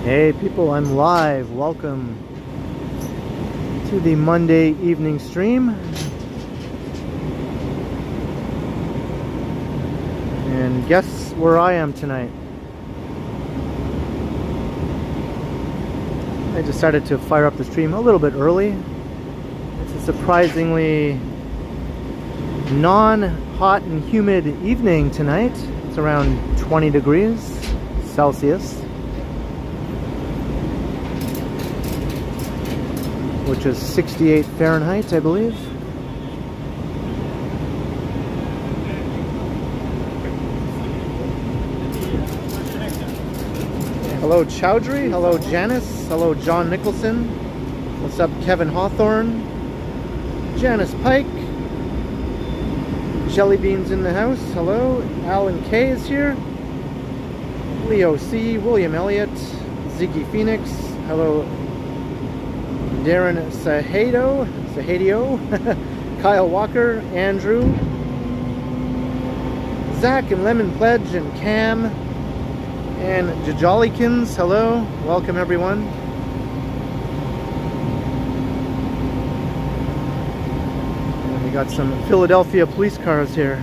Hey people, I'm live. Welcome to the Monday evening stream. And guess where I am tonight? I decided to fire up the stream a little bit early. It's a surprisingly non-hot and humid evening tonight. It's around 20 degrees Celsius, which is 68 Fahrenheit, I believe. Hello Chowdhury, hello Janice, hello John Nicholson. What's up Kevin Hawthorne, Janice Pike, Jelly Beans in the house, hello. Alan K is here, Leo C, William Elliott, Ziggy Phoenix, hello Darren Sahadio, Kyle Walker, Andrew, Zach and Lemon Pledge and Cam and Jajolikins, hello, welcome everyone. And we got some Philadelphia police cars here.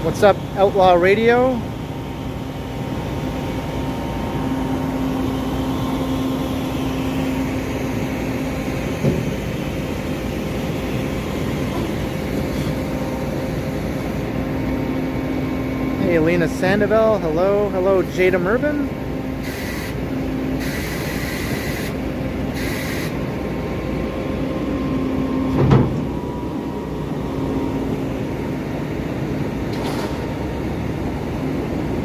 What's up, Outlaw Radio? Elena Sandoval, hello. Hello, Jada Mervin.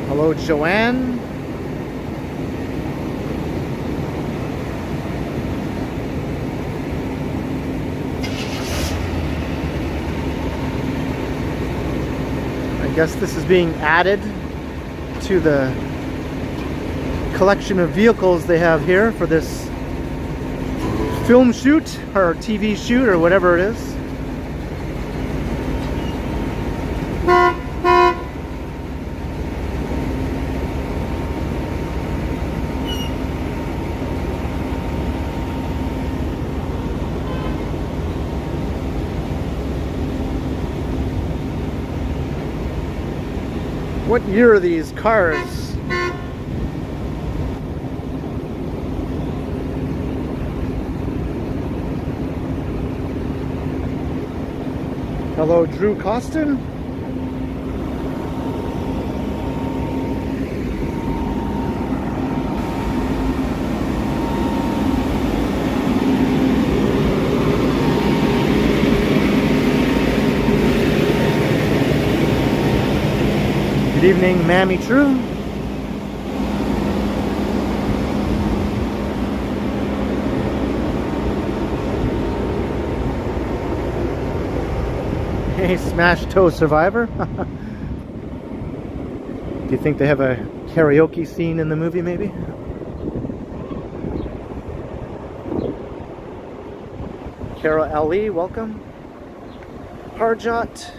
Hello, Joanne. I guess this is being added to the collection of vehicles they have here for this film shoot or TV shoot or whatever it is. What year are these cars? Hello, Drew Costin. Good evening, Mammy True. Hey, Smash Toe Survivor. Do you think they have a karaoke scene in the movie, maybe? Kara Ali, welcome. Harjot.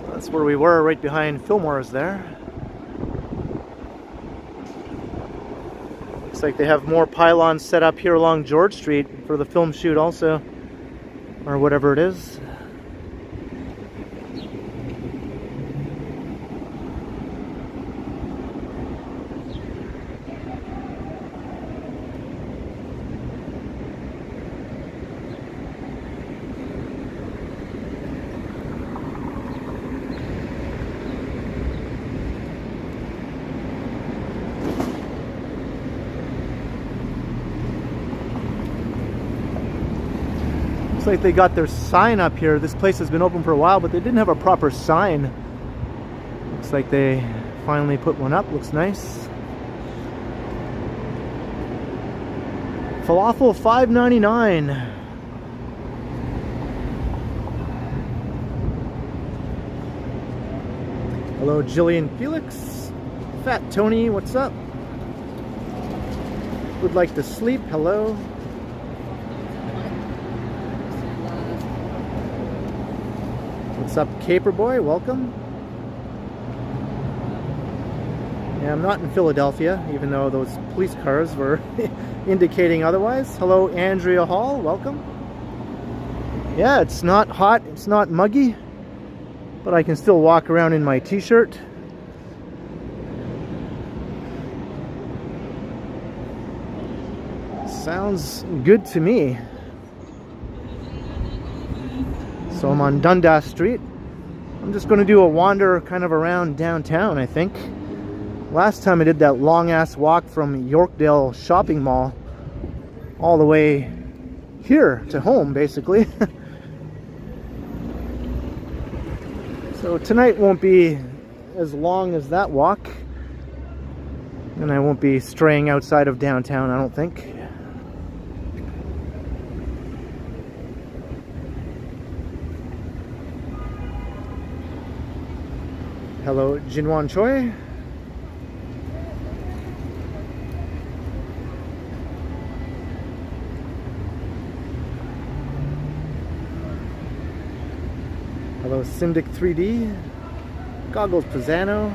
That's where we were, right behind Fillmore's there. Looks like they have more pylons set up here along George Street for the film shoot also, or whatever it is. Looks like they got their sign up here. This place has been open for a while, but they didn't have a proper sign. Looks like they finally put one up. Looks nice. Falafel $5.99. Hello, Jillian Felix. Fat Tony, what's up? Would like to sleep, hello. What's up, Caper Boy? Welcome. Yeah, I'm not in Philadelphia, even though those police cars were indicating otherwise. Hello, Andrea Hall. Welcome. Yeah, it's not hot. It's not muggy. But I can still walk around in my t-shirt. Sounds good to me. So I'm on Dundas Street. I'm just going to do a wander kind of around downtown, I think. Last time I did that long-ass walk from Yorkdale Shopping Mall all the way here to home, basically. So tonight won't be as long as that walk. And I won't be straying outside of downtown, I don't think. Hello, Jinwan Choi. Hello, Syndic 3D. Goggles Pisano.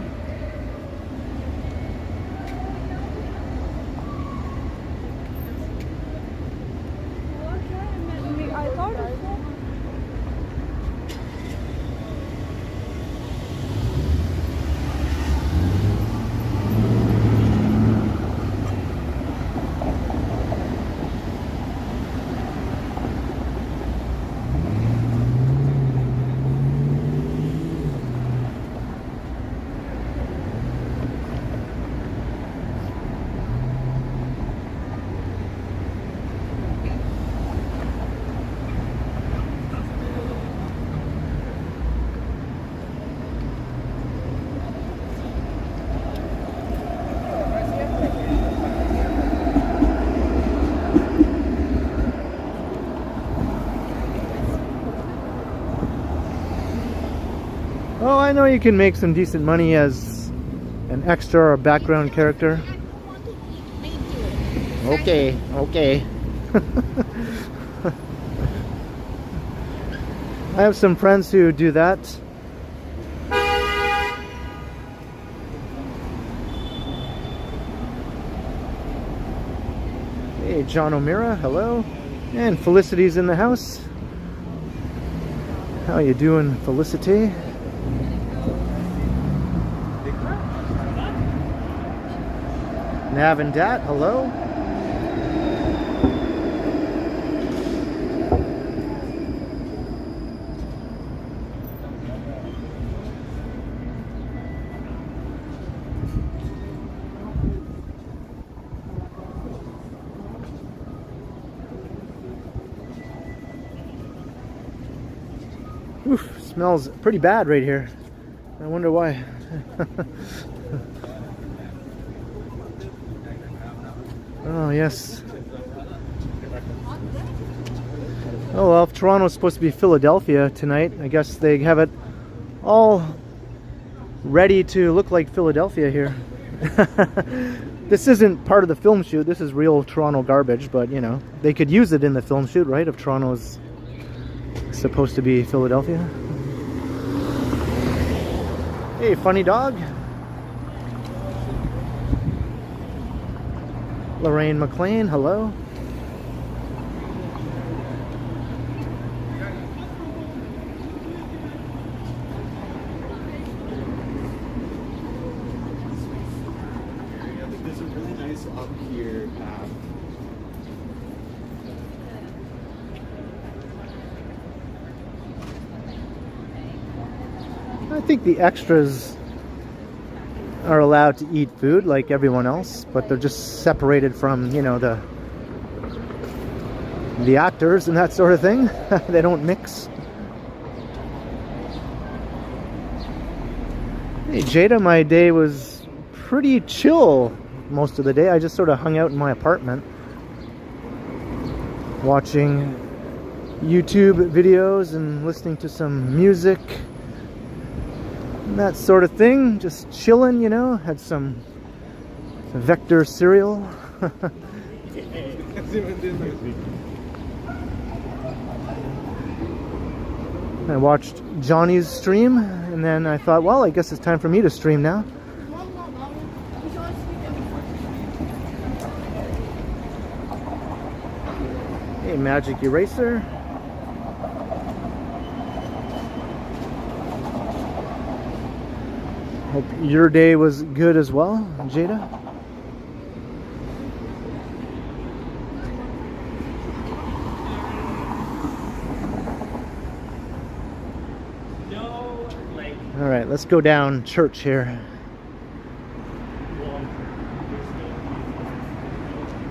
Oh, I know you can make some decent money as an extra or background character. Okay, okay. I have some friends who do that. Hey, John O'Meara, hello. And Felicity's in the house. How you doing, Felicity? Nav and Dat, hello. Oof, smells pretty bad right here. I wonder why. Oh, yes. Oh, well, if Toronto's supposed to be Philadelphia tonight, I guess they have it all ready to look like Philadelphia here. This isn't part of the film shoot. This is real Toronto garbage, but, you know, they could use it in the film shoot, right? If Toronto's supposed to be Philadelphia. Hey, funny dog. Lorraine McLean, hello. There's a really nice up here path. I think the extras are allowed to eat food like everyone else, but they're just separated from, you know, the actors and that sort of thing. They don't mix. Hey Jada, my day was pretty chill most of the day. I just sort of hung out in my apartment watching YouTube videos and listening to some music. That sort of thing, just chilling, you know. Had some Vector cereal. I watched Johnny's stream, and then I thought, well, I guess it's time for me to stream now. Hey, Magic Eraser. Hope your day was good as well, Jada. All right, let's go down church here.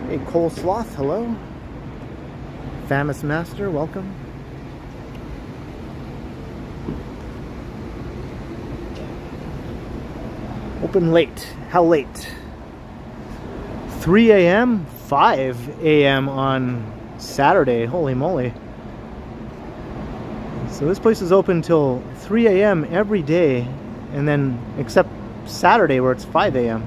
Hey, Cole Sloth, hello. Famous Master, welcome. Open late. How late? 3 a.m., 5 a.m. on Saturday. Holy moly. So this place is open till 3 a.m. every day, and then except Saturday where it's 5 a.m.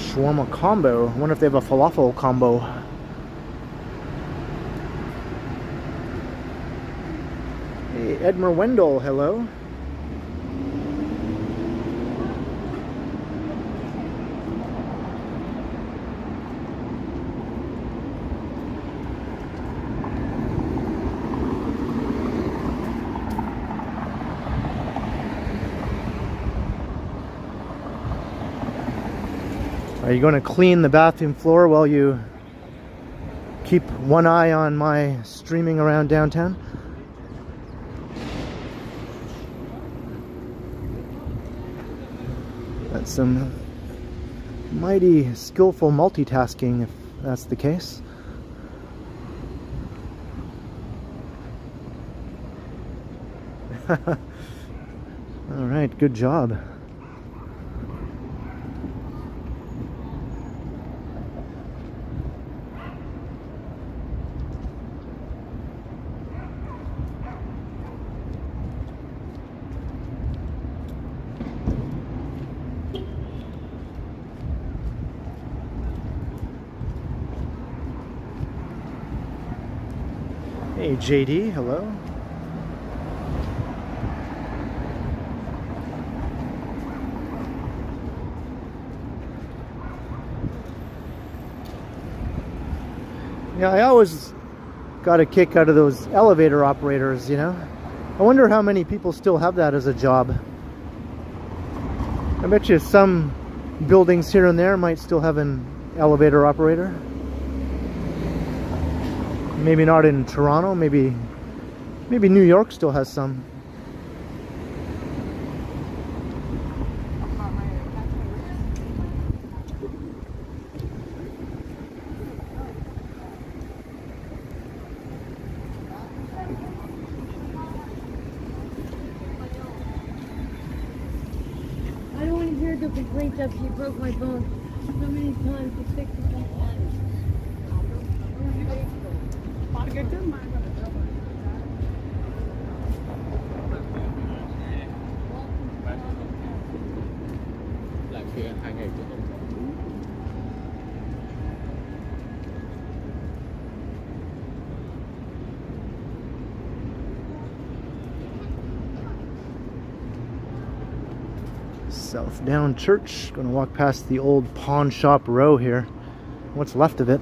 Shawarma combo. I wonder if they have a falafel combo. Hey, Edmer Wendell, hello. Are you going to clean the bathroom floor while you keep one eye on my streaming around downtown? That's some mighty skillful multitasking, if that's the case. All right, good job. Hey, JD, hello. Yeah, I always got a kick out of those elevator operators, you know. I wonder how many people still have that as a job. I bet you some buildings here and there might still have an elevator operator. Maybe not in Toronto, maybe New York still has some. I don't want to hear the complaints of she broke my phone so many times to fix it. South Down Church. Gonna walk past the old pawn shop row here. What's left of it.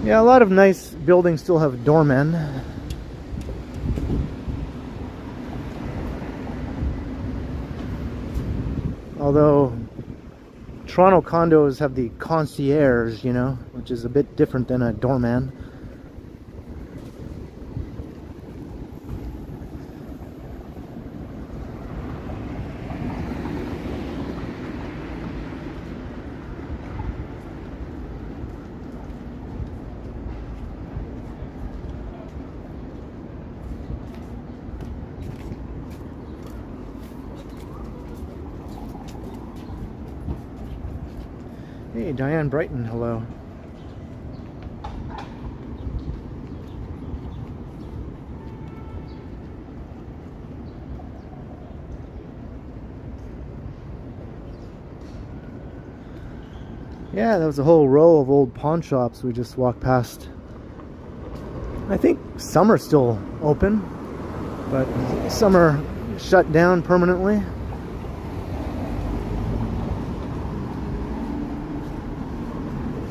Yeah, a lot of nice buildings still have doormen. Although Toronto condos have the concierge, you know, which is a bit different than a doorman. Hey, Diane Brighton, hello. Yeah, that was a whole row of old pawn shops we just walked past. I think some are still open, but some are shut down permanently.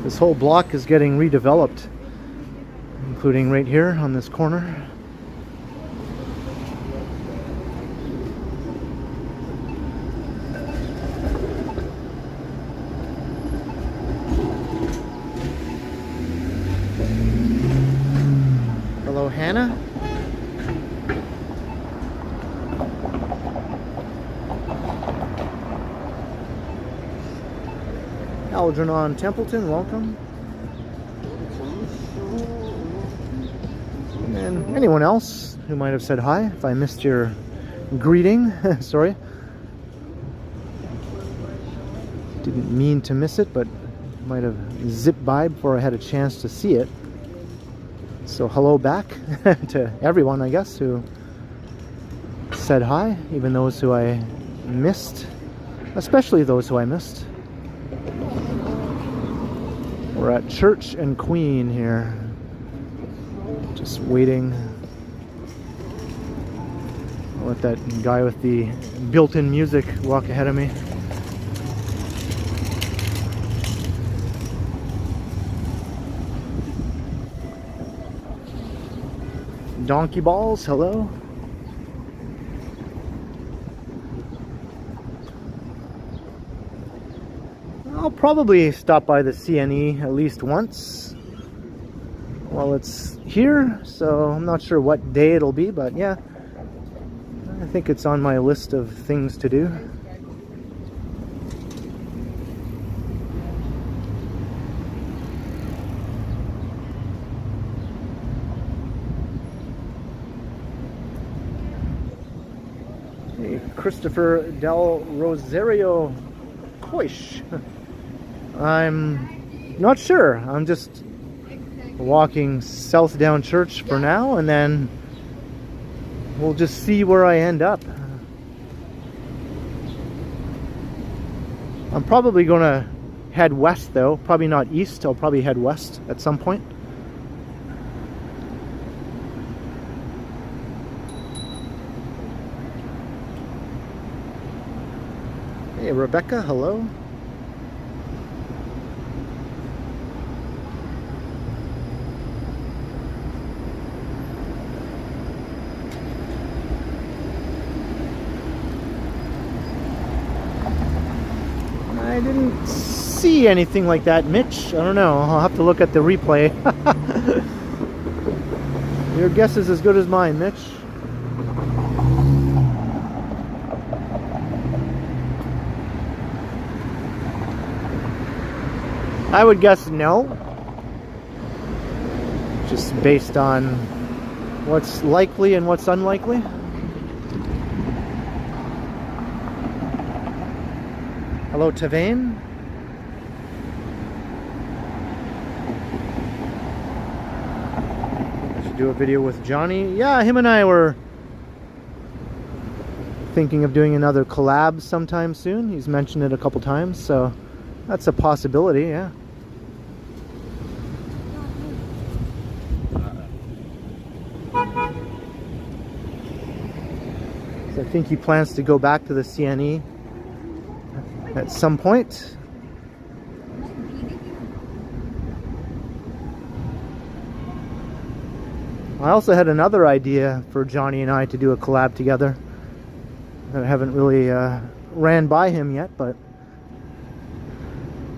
This whole block is getting redeveloped, including right here on this corner. Hello, Hannah. Algernon Templeton, welcome. And anyone else who might have said hi, if I missed your greeting, sorry. Didn't mean to miss it, but might have zipped by before I had a chance to see it. So hello back to everyone, I guess, who said hi, even those who I missed, especially those who I missed. We're at Church and Queen here, just waiting. I'll let that guy with the built-in music walk ahead of me. Donkey Balls, hello. I'll probably stop by the CNE at least once while it's here, so I'm not sure what day it'll be, but yeah, I think it's on my list of things to do. Hey, Christopher Del Rosario Coish. I'm not sure. I'm just walking south down Church for now, and then we'll just see where I end up. I'm probably going to head west though, probably not east. I'll probably head west at some point. Hey Rebecca, hello. I didn't see anything like that, Mitch. I don't know. I'll have to look at the replay. Your guess is as good as mine, Mitch. I would guess no. Just based on what's likely and what's unlikely. Hello, Tavain. I should do a video with Johnny. Yeah, him and I were thinking of doing another collab sometime soon. He's mentioned it a couple times, so that's a possibility, yeah. So I think he plans to go back to the CNE at some point. I also had another idea for Johnny and I to do a collab together. I haven't really ran by him yet, but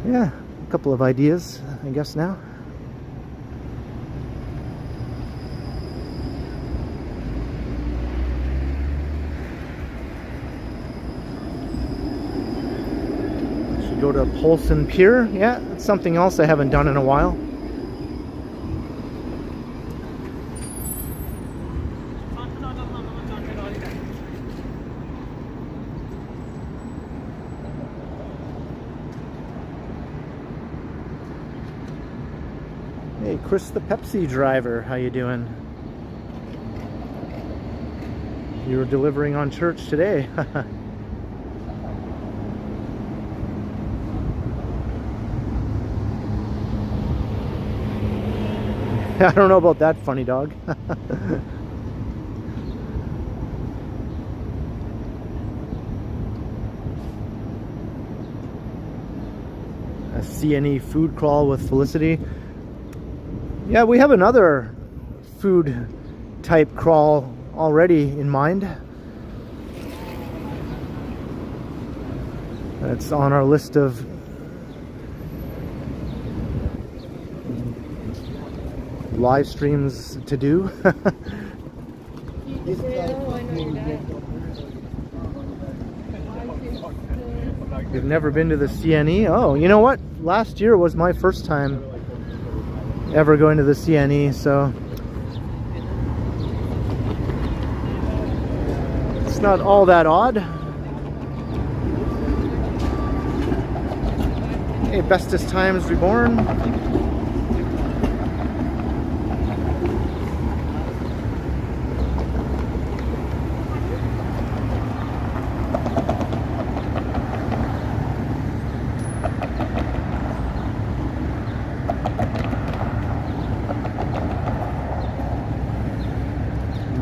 yeah, a couple of ideas, I guess now. Go to Polson Pier. Yeah, it's something else I haven't done in a while. Hey, Chris the Pepsi driver, how you doing? You were delivering on Church today. I don't know about that, funny dog. A CNE food crawl with Felicity. Yeah, we have another food type crawl already in mind. That's on our list of live streams to do. You've never been to the CNE? Oh, you know what? Last year was my first time ever going to the CNE, so it's not all that odd. Hey, bestest times reborn.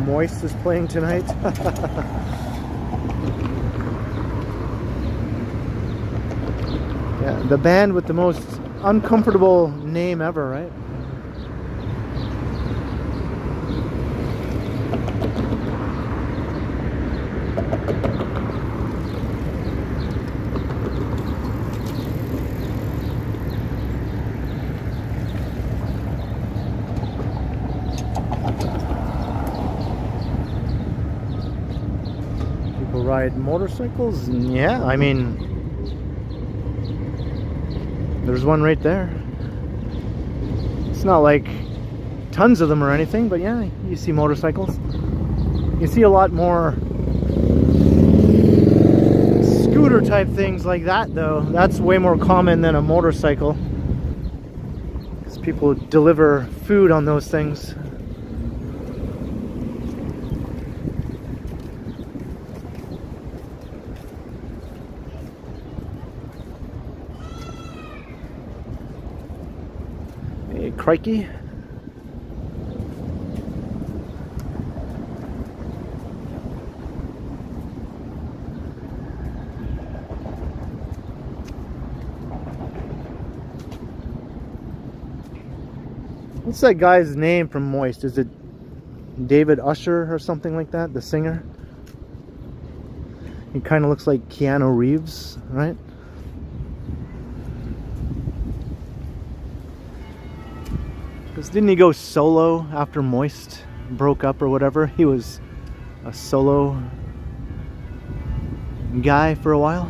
Moist is playing tonight. Yeah, the band with the most uncomfortable name ever, right? People ride motorcycles? Yeah, I mean, there's one right there. It's not like tons of them or anything, but yeah, you see motorcycles. You see a lot more scooter type things like that though. That's way more common than a motorcycle, because people deliver food on those things. Hey, crikey. What's that guy's name from Moist? Is it David Usher or something like that? The singer? He kind of looks like Keanu Reeves, right? Because didn't he go solo after Moist broke up or whatever? He was a solo guy for a while.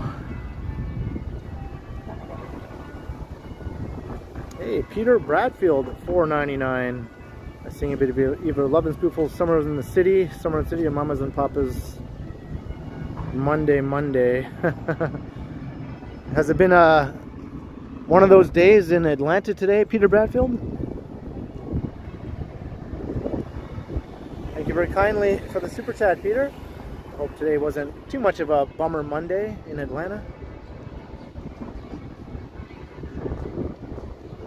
Hey, Peter Bradfield, $4.99. I sing a bit of either Love and Spoonful, Summer in the City, Summer in the City, and Mamas and Papas. Monday. Has it been one of those days in Atlanta today, Peter Bradfield? Thank you very kindly for the super chat, Peter. Hope today wasn't too much of a bummer Monday in Atlanta.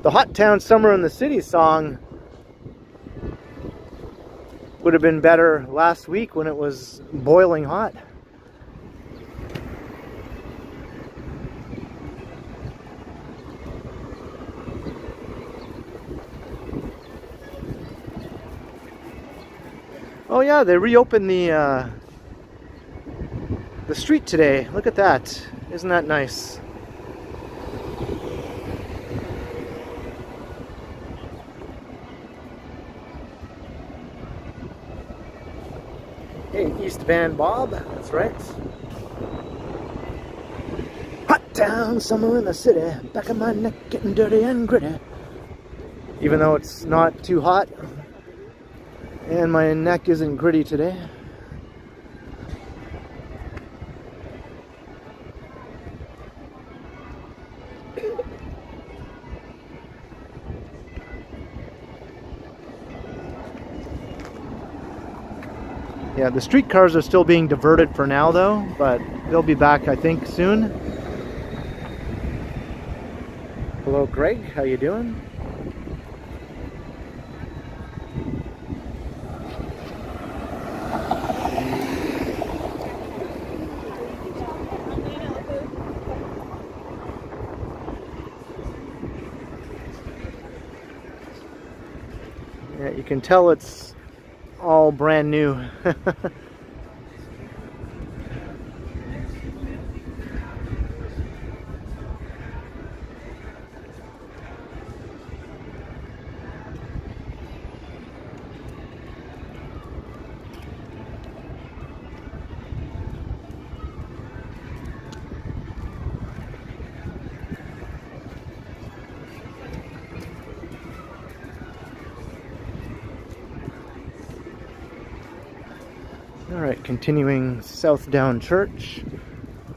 The Hot Town Summer in the City song would have been better last week when it was boiling hot. Oh yeah, they reopened the street today. Look at that. Isn't that nice? Hey, East Van Bob, that's right. Hot town, summer in the city, back of my neck getting dirty and gritty. Even though it's not too hot, and my neck isn't gritty today. Yeah, the streetcars are still being diverted for now though, but they'll be back I think soon. Hello Greg, how you doing? You can tell it's all brand new. Alright, continuing south down Church.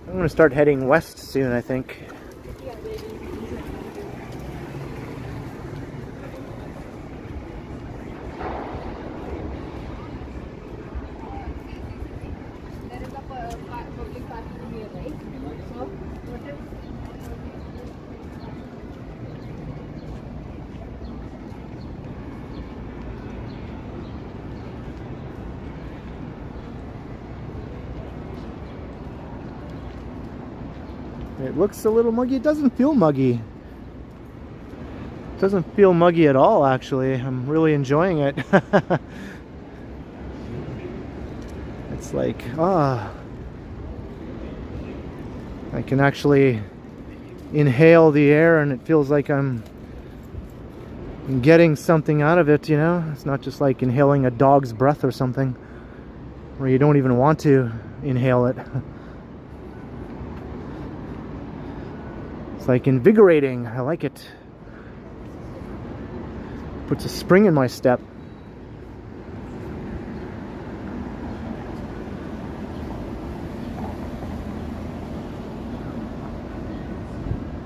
I'm going to start heading west soon, I think. It looks a little muggy. It doesn't feel muggy. It doesn't feel muggy at all, actually. I'm really enjoying it. It's like, I can actually inhale the air and it feels like I'm getting something out of it, you know? It's not just like inhaling a dog's breath or something, where you don't even want to inhale it. It's like invigorating. I like it. Puts a spring in my step.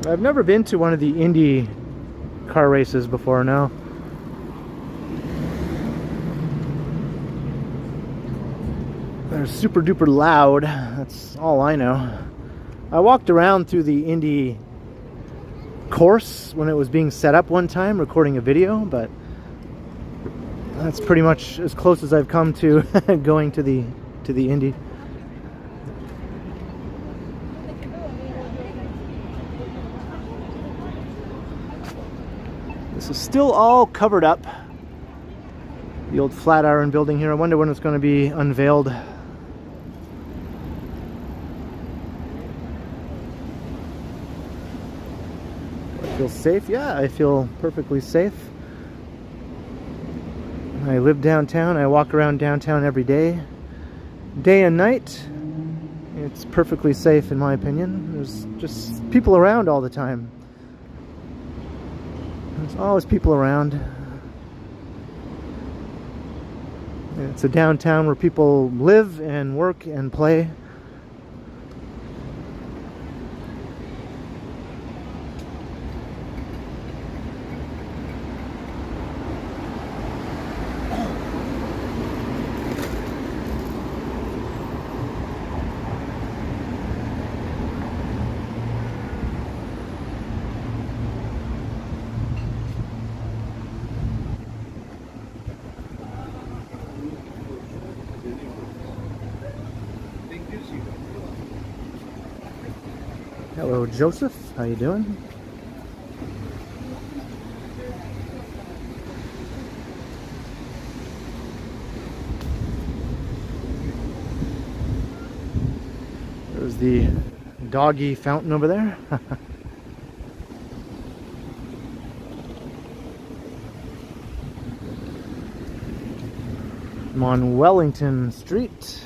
I've never been to one of the Indy car races before, no. They're super duper loud. That's all I know. I walked around through the Indy course when it was being set up one time, recording a video, but that's pretty much as close as I've come to going to the Indy. This is still all covered up. The old Flatiron building here. I wonder when it's going to be unveiled. Feel safe? Yeah, I feel perfectly safe. I live downtown. I walk around downtown every day and night. It's perfectly safe in my opinion. There's just people around all the time. There's always people around. It's a downtown where people live and work and play. Hello, Joseph. How you doing? There's the doggy fountain over there. I'm on Wellington Street.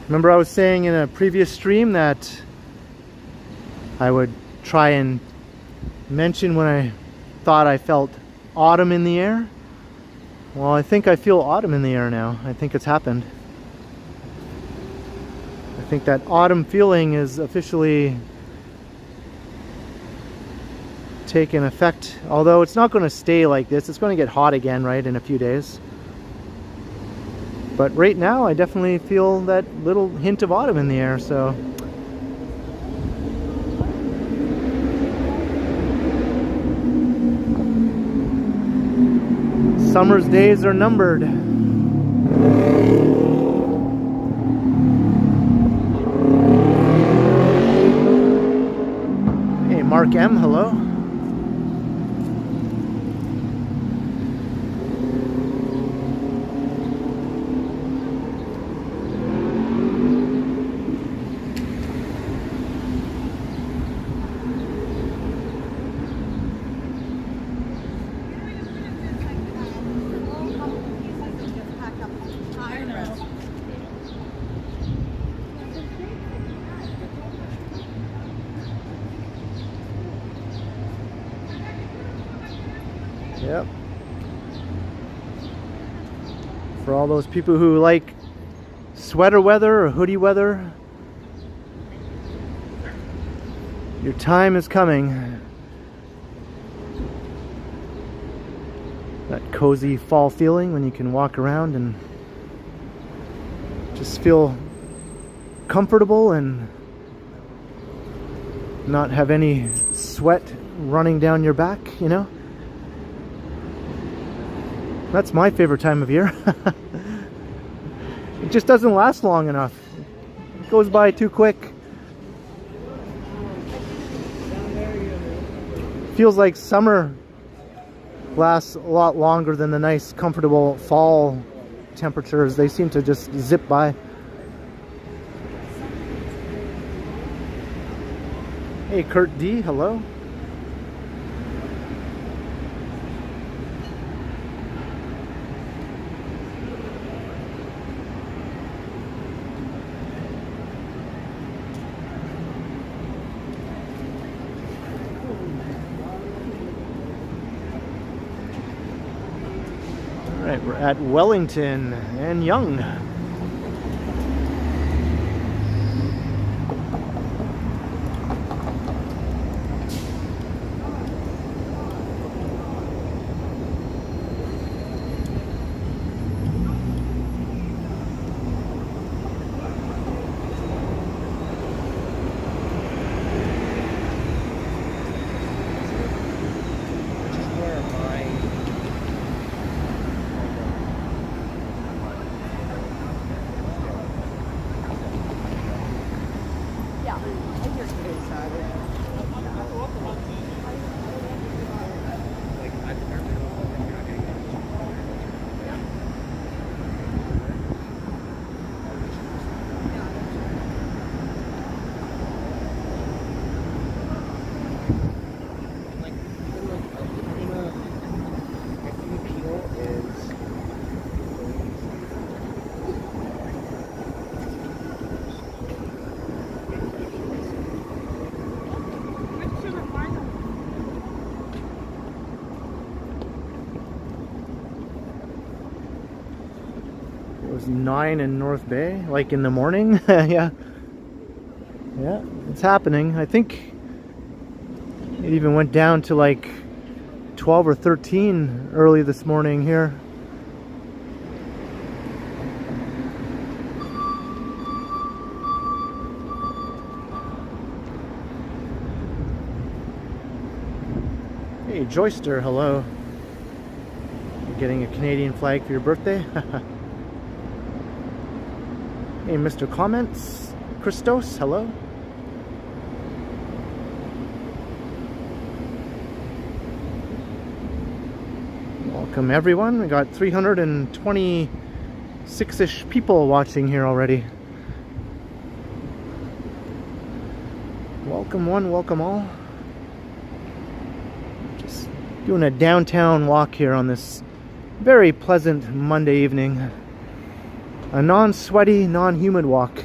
Remember I was saying in a previous stream that I would try and mention when I thought I felt autumn in the air? Well, I think I feel autumn in the air now. I think it's happened. I think that autumn feeling is officially taken effect. Although it's not going to stay like this. It's going to get hot again, right, in a few days. But right now I definitely feel that little hint of autumn in the air, so summer's days are numbered. Hey, Mark M, hello. Yep. For all those people who like sweater weather or hoodie weather, your time is coming. That cozy fall feeling when you can walk around and just feel comfortable and not have any sweat running down your back, you know? That's my favorite time of year. It just doesn't last long enough. It goes by too quick. Feels like summer lasts a lot longer than the nice, comfortable fall temperatures. They seem to just zip by. Hey, Kurt D, hello. Alright, we're at Wellington and Yonge. It was 9 in North Bay, like in the morning. Yeah, it's happening. I think it even went down to like 12 or 13 early this morning here. Hey, Joyster, hello. You're getting a Canadian flag for your birthday? Hey, Mr. Comments, Christos, hello. Welcome everyone. We got 326-ish people watching here already. Welcome one, welcome all. Just doing a downtown walk here on this very pleasant Monday evening. A non-sweaty, non-humid walk.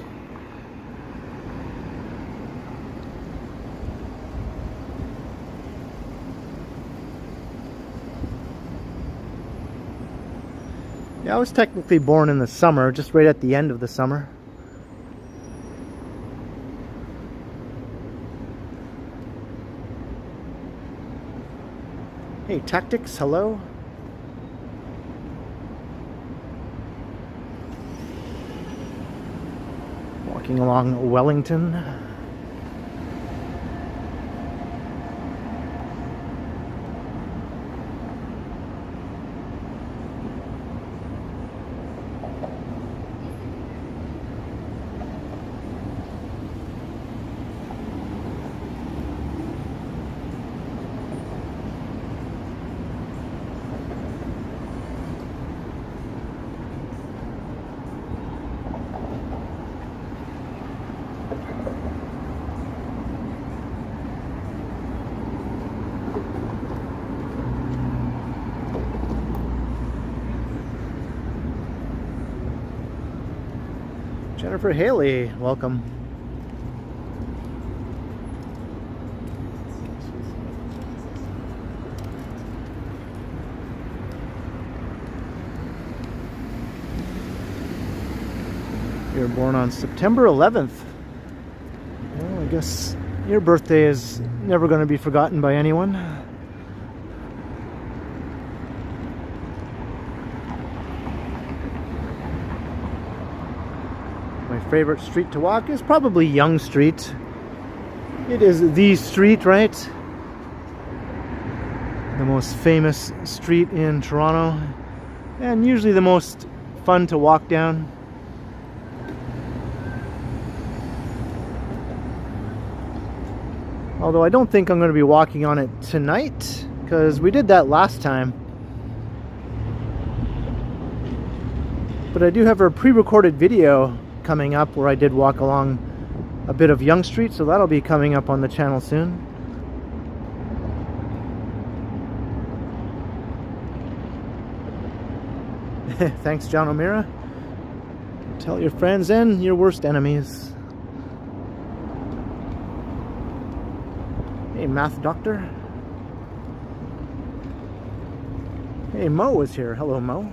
Yeah, I was technically born in the summer, just right at the end of the summer. Hey, Tactics, hello. Walking along Wellington. Jennifer Haley, welcome. You were born on September 11th. Well, I guess your birthday is never going to be forgotten by anyone. My favorite street to walk is probably Yonge Street. It is the street, right? The most famous street in Toronto, and usually the most fun to walk down. Although I don't think I'm going to be walking on it tonight, because we did that last time. But I do have a pre-recorded video coming up where I did walk along a bit of Yonge Street, so that'll be coming up on the channel soon. Thanks, John O'Meara. Tell your friends and your worst enemies. Hey, Math Doctor. Hey, Mo is here. Hello, Mo.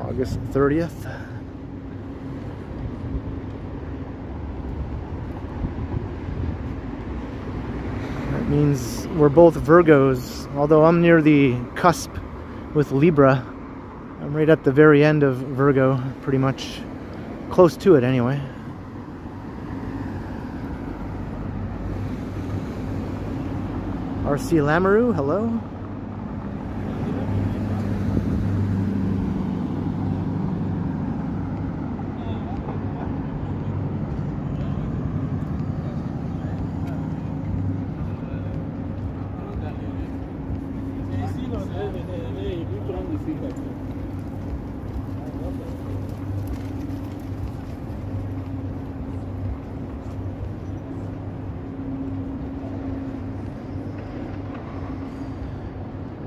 August 30th. That means we're both Virgos, although I'm near the cusp with Libra. I'm right at the very end of Virgo, pretty much close to it anyway. RC Lamoureux, hello.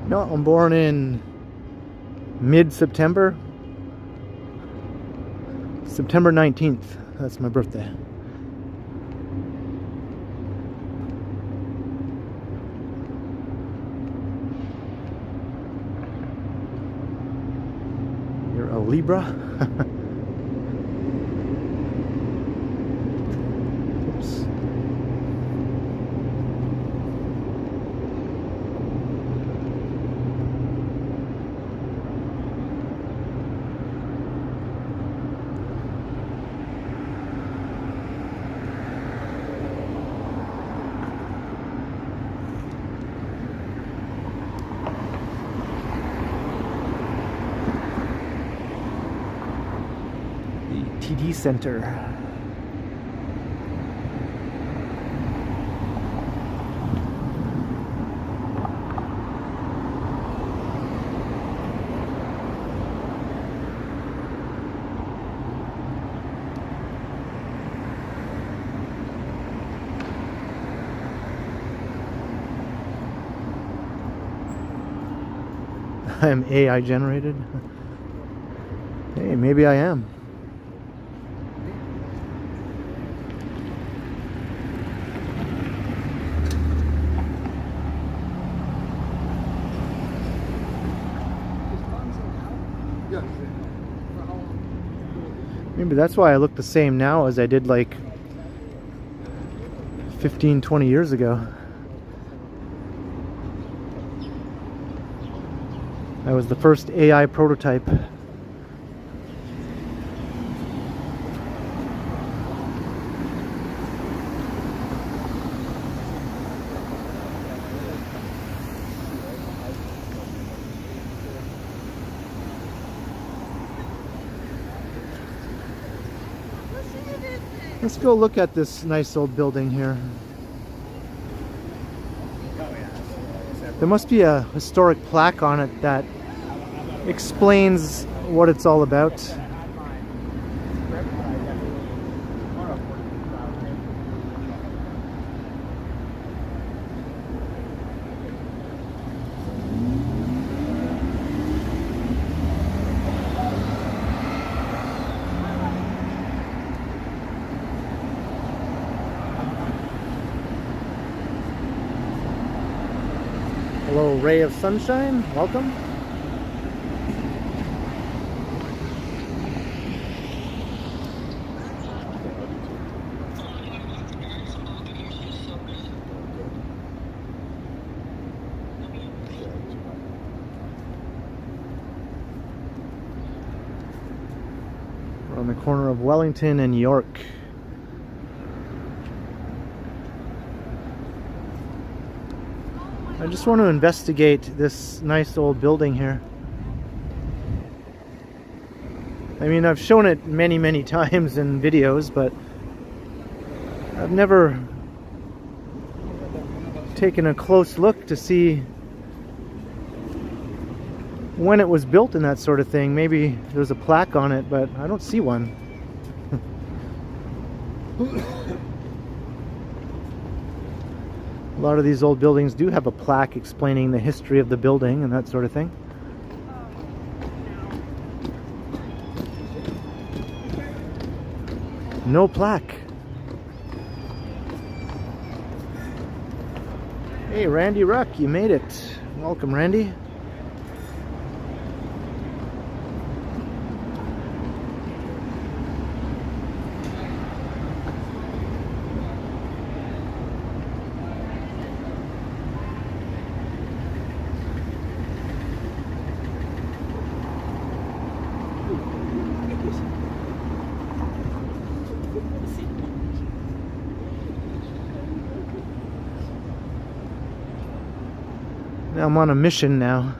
No, I'm born in mid-September. September 19th. That's my birthday. You're a Libra? Oops. TD Center. I'm AI generated. Hey, maybe I am. Maybe that's why I look the same now as I did like 15, 20 years ago. That was the first AI prototype. Let's go look at this nice old building here. There must be a historic plaque on it that explains what it's all about. Hello, ray of sunshine. Welcome. We're on the corner of Wellington and York. I just want to investigate this nice old building here. I mean, I've shown it many times in videos, but I've never taken a close look to see when it was built and that sort of thing. Maybe there's a plaque on it, but I don't see one. A lot of these old buildings do have a plaque explaining the history of the building and that sort of thing. No plaque. Hey, Randy Ruck, you made it. Welcome, Randy. I'm on a mission now.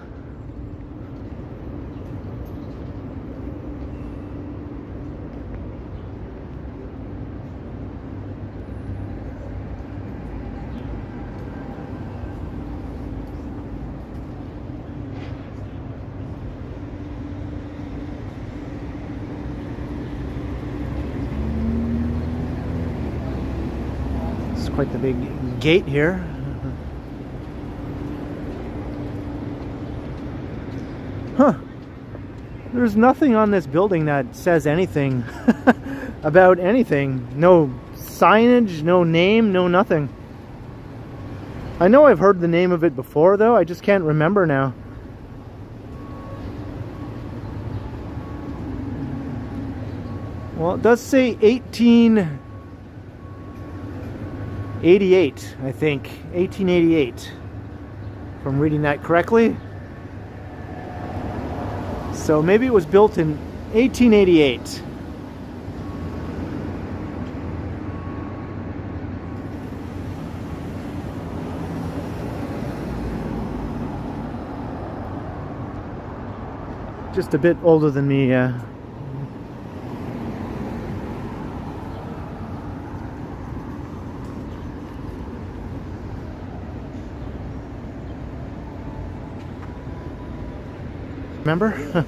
It's quite the big gate here. Huh. There's nothing on this building that says anything about anything. No signage, no name, no nothing. I know I've heard the name of it before though, I just can't remember now. Well, it does say 1888, I think. 1888. If I'm reading that correctly. So maybe it was built in 1888. Just a bit older than me, yeah. Remember?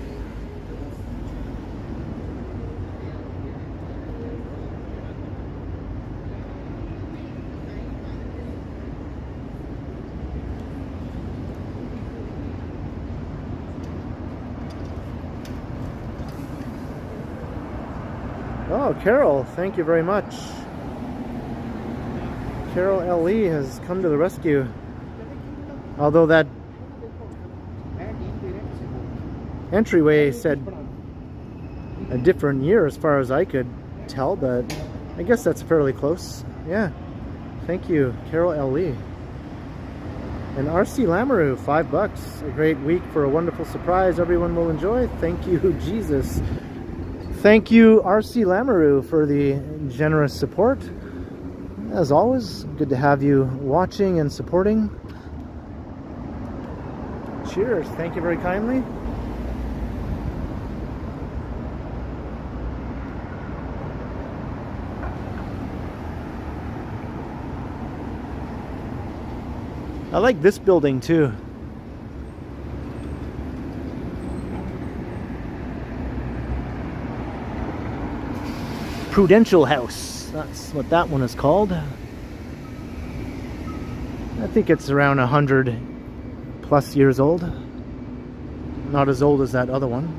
Oh, Carol, thank you very much. Carol L.E. has come to the rescue. Although that entryway said a different year as far as I could tell, but I guess that's fairly close. Yeah. Thank you, Carol L.E. And RC Lamoureux, $5. A great week for a wonderful surprise everyone will enjoy. Thank you, Jesus. Thank you, RC Lamoureux, for the generous support. As always, good to have you watching and supporting. Cheers. Thank you very kindly. I like this building too. Prudential House. That's what that one is called. I think it's around 100 plus years old. Not as old as that other one.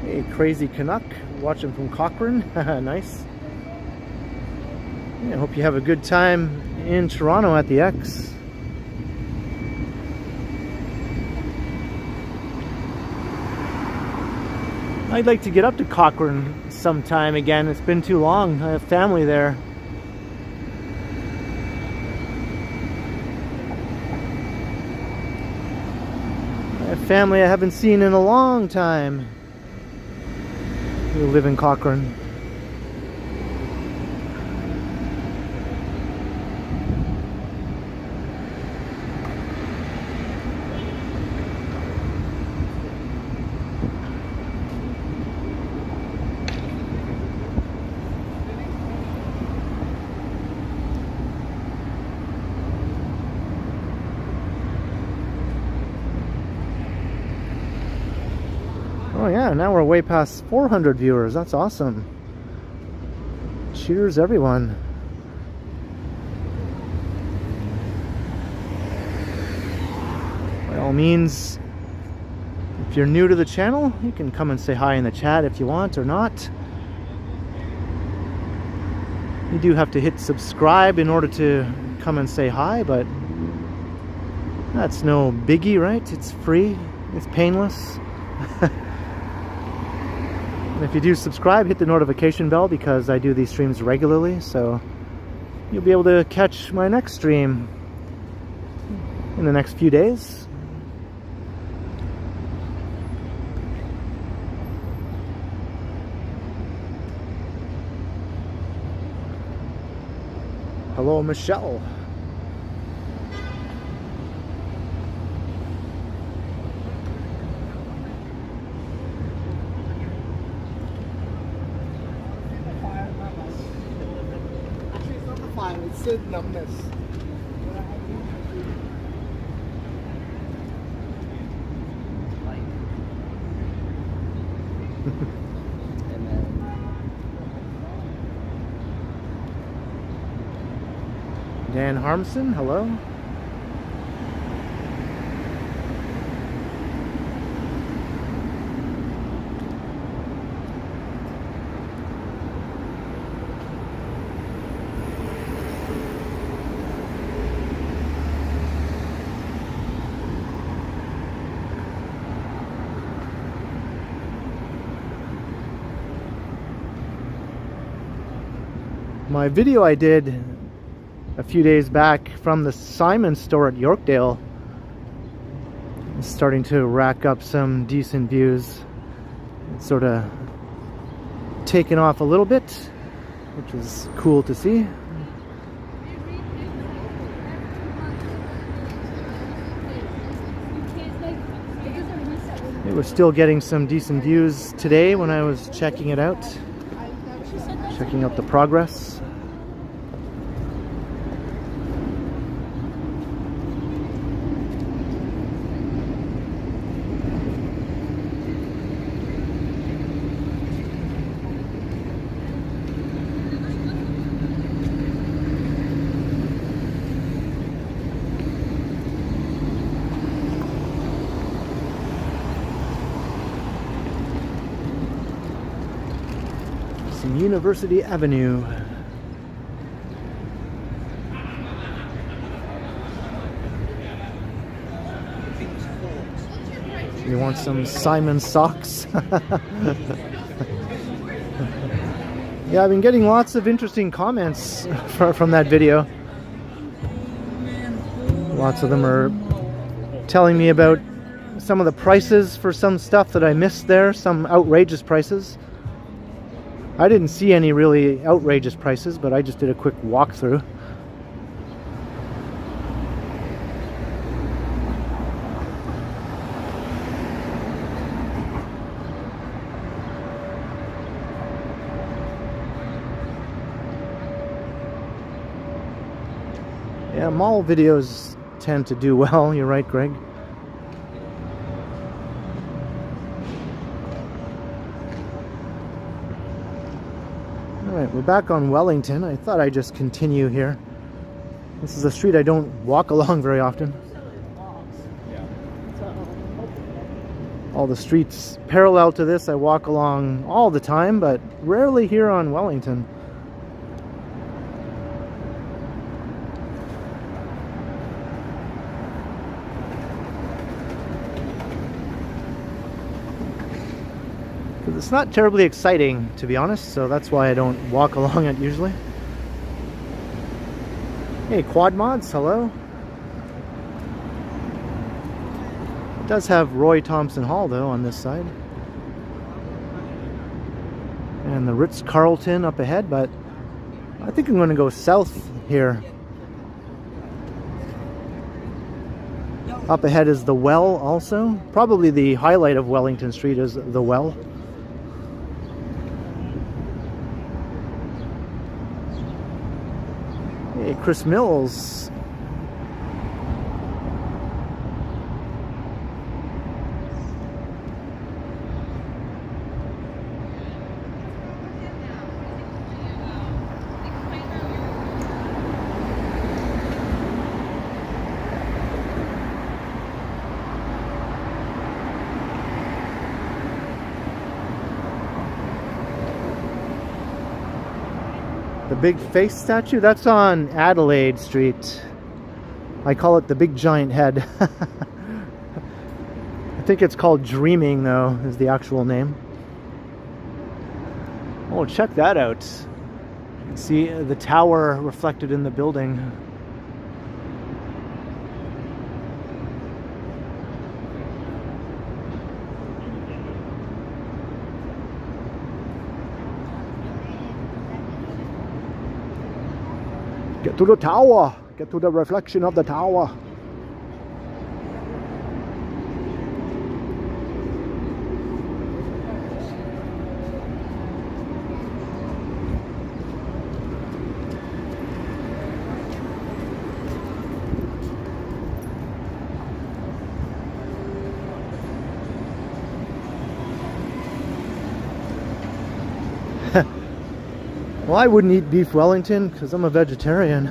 Hey, Crazy Canuck, watching from Cochrane. Nice. I hope you have a good time in Toronto at the X. I'd like to get up to Cochrane sometime again. It's been too long. I have family there. I have family I haven't seen in a long time. Who live in Cochrane. Oh yeah, now we're way past 400 viewers. That's awesome. Cheers, everyone. By all means, if you're new to the channel, you can come and say hi in the chat if you want or not. You do have to hit subscribe in order to come and say hi, but that's no biggie, right? It's free, it's painless. And if you do subscribe, hit the notification bell because I do these streams regularly, so you'll be able to catch my next stream in the next few days. Hello, Michelle. It's a numbness. Dan Harmson, hello. My video I did a few days back from the Simon store at Yorkdale is starting to rack up some decent views. It's sort of taken off a little bit, which is cool to see. It was still getting some decent views today when I was checking it out, checking out the progress. Some University Avenue. You want some Simon socks? Yeah, I've been getting lots of interesting comments from that video. Lots of them are telling me about some of the prices for some stuff that I missed there, some outrageous prices. I didn't see any really outrageous prices, but I just did a quick walkthrough. Yeah, mall videos tend to do well. You're right, Greg. Alright, we're back on Wellington. I thought I'd just continue here. This is a street I don't walk along very often. All the streets parallel to this I walk along all the time, but rarely here on Wellington. It's not terribly exciting, to be honest, so that's why I don't walk along it usually. Hey, Quad Mods, hello. It does have Roy Thompson Hall, though, on this side. And the Ritz-Carlton up ahead, but I think I'm going to go south here. Up ahead is the Well also. Probably the highlight of Wellington Street is the Well. Hey, Chris Mills. The big face statue, that's on Adelaide Street. I call it the big giant head. I think it's called Dreaming, though, is the actual name. Oh, check that out. You can see the tower reflected in the building. Get to the tower! Get to the reflection of the tower! Well, I wouldn't eat beef Wellington because I'm a vegetarian.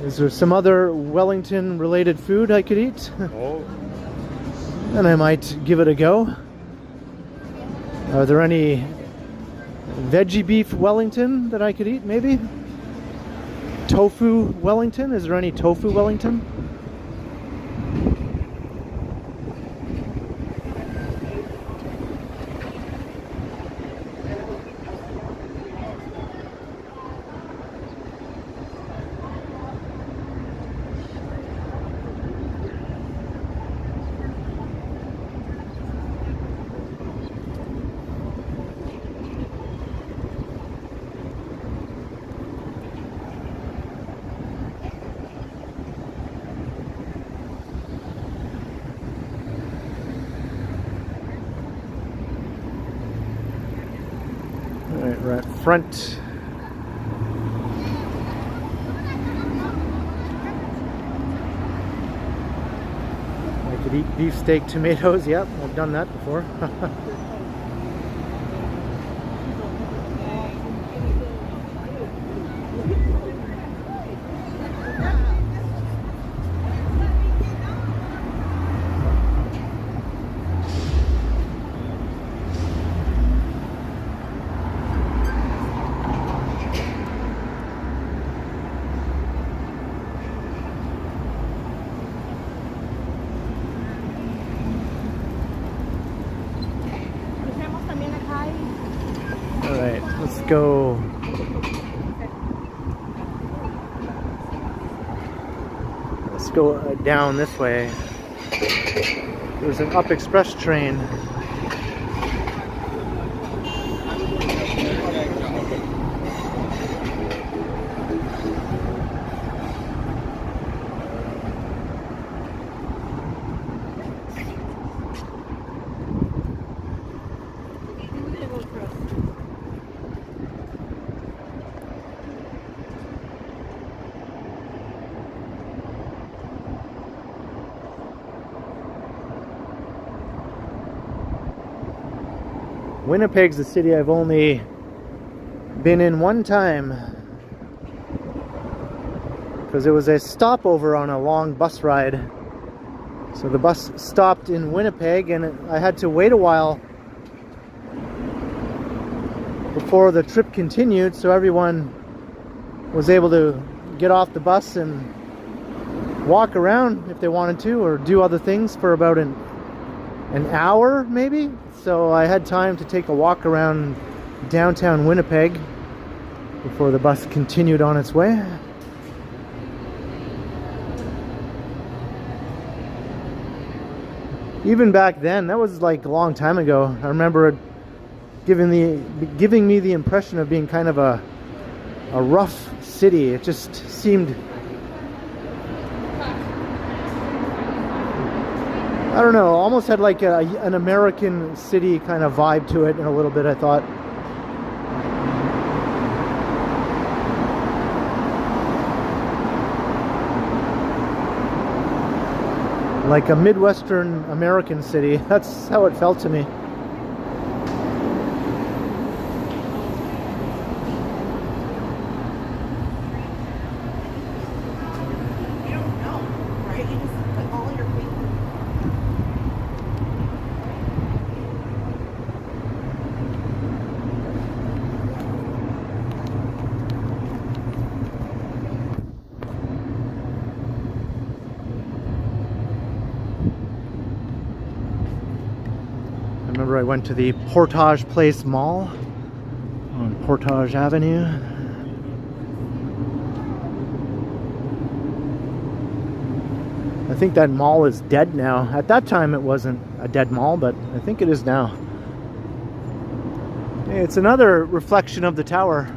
Is there some other Wellington related food I could eat? Oh. And I might give it a go. Are there any veggie beef Wellington that I could eat, maybe? Tofu Wellington? Is there any tofu Wellington? Alright, we're at front. I could eat beefsteak tomatoes. Yep, I've done that before. Alright, let's go. Let's go down this way. There's an up express train. Winnipeg's a city I've only been in one time because it was a stopover on a long bus ride. So the bus stopped in Winnipeg and I had to wait a while before the trip continued, so everyone was able to get off the bus and walk around if they wanted to, or do other things for about an hour maybe. So I had time to take a walk around downtown Winnipeg before the bus continued on its way. Even back then, that was like a long time ago, I remember it giving me the impression of being kind of a rough city. It just seemed, I don't know, almost had like an American city kind of vibe to it in a little bit, I thought. Like a Midwestern American city. That's how it felt to me. I went to the Portage Place Mall on Portage Avenue. I think that mall is dead now. At that time it wasn't a dead mall, but I think it is now. It's another reflection of the tower.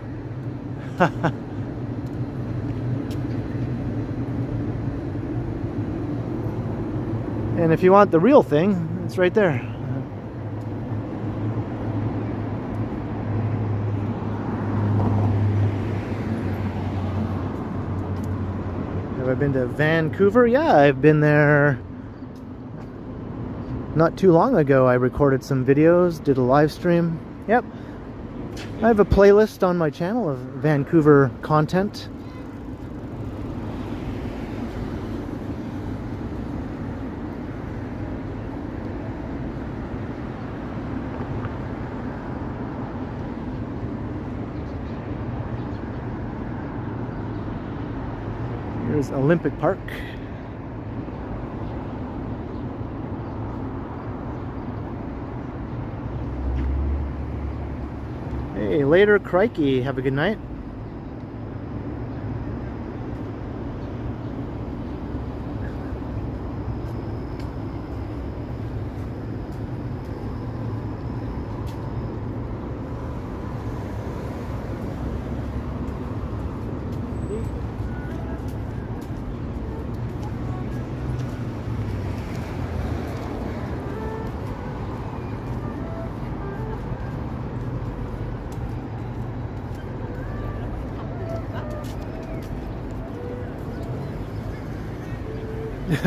And if you want the real thing, it's right there. Have I been to Vancouver? Yeah, I've been there not too long ago. I recorded some videos, did a live stream. Yep. I have a playlist on my channel of Vancouver content. Here's Olympic Park. Hey, later, crikey. Have a good night.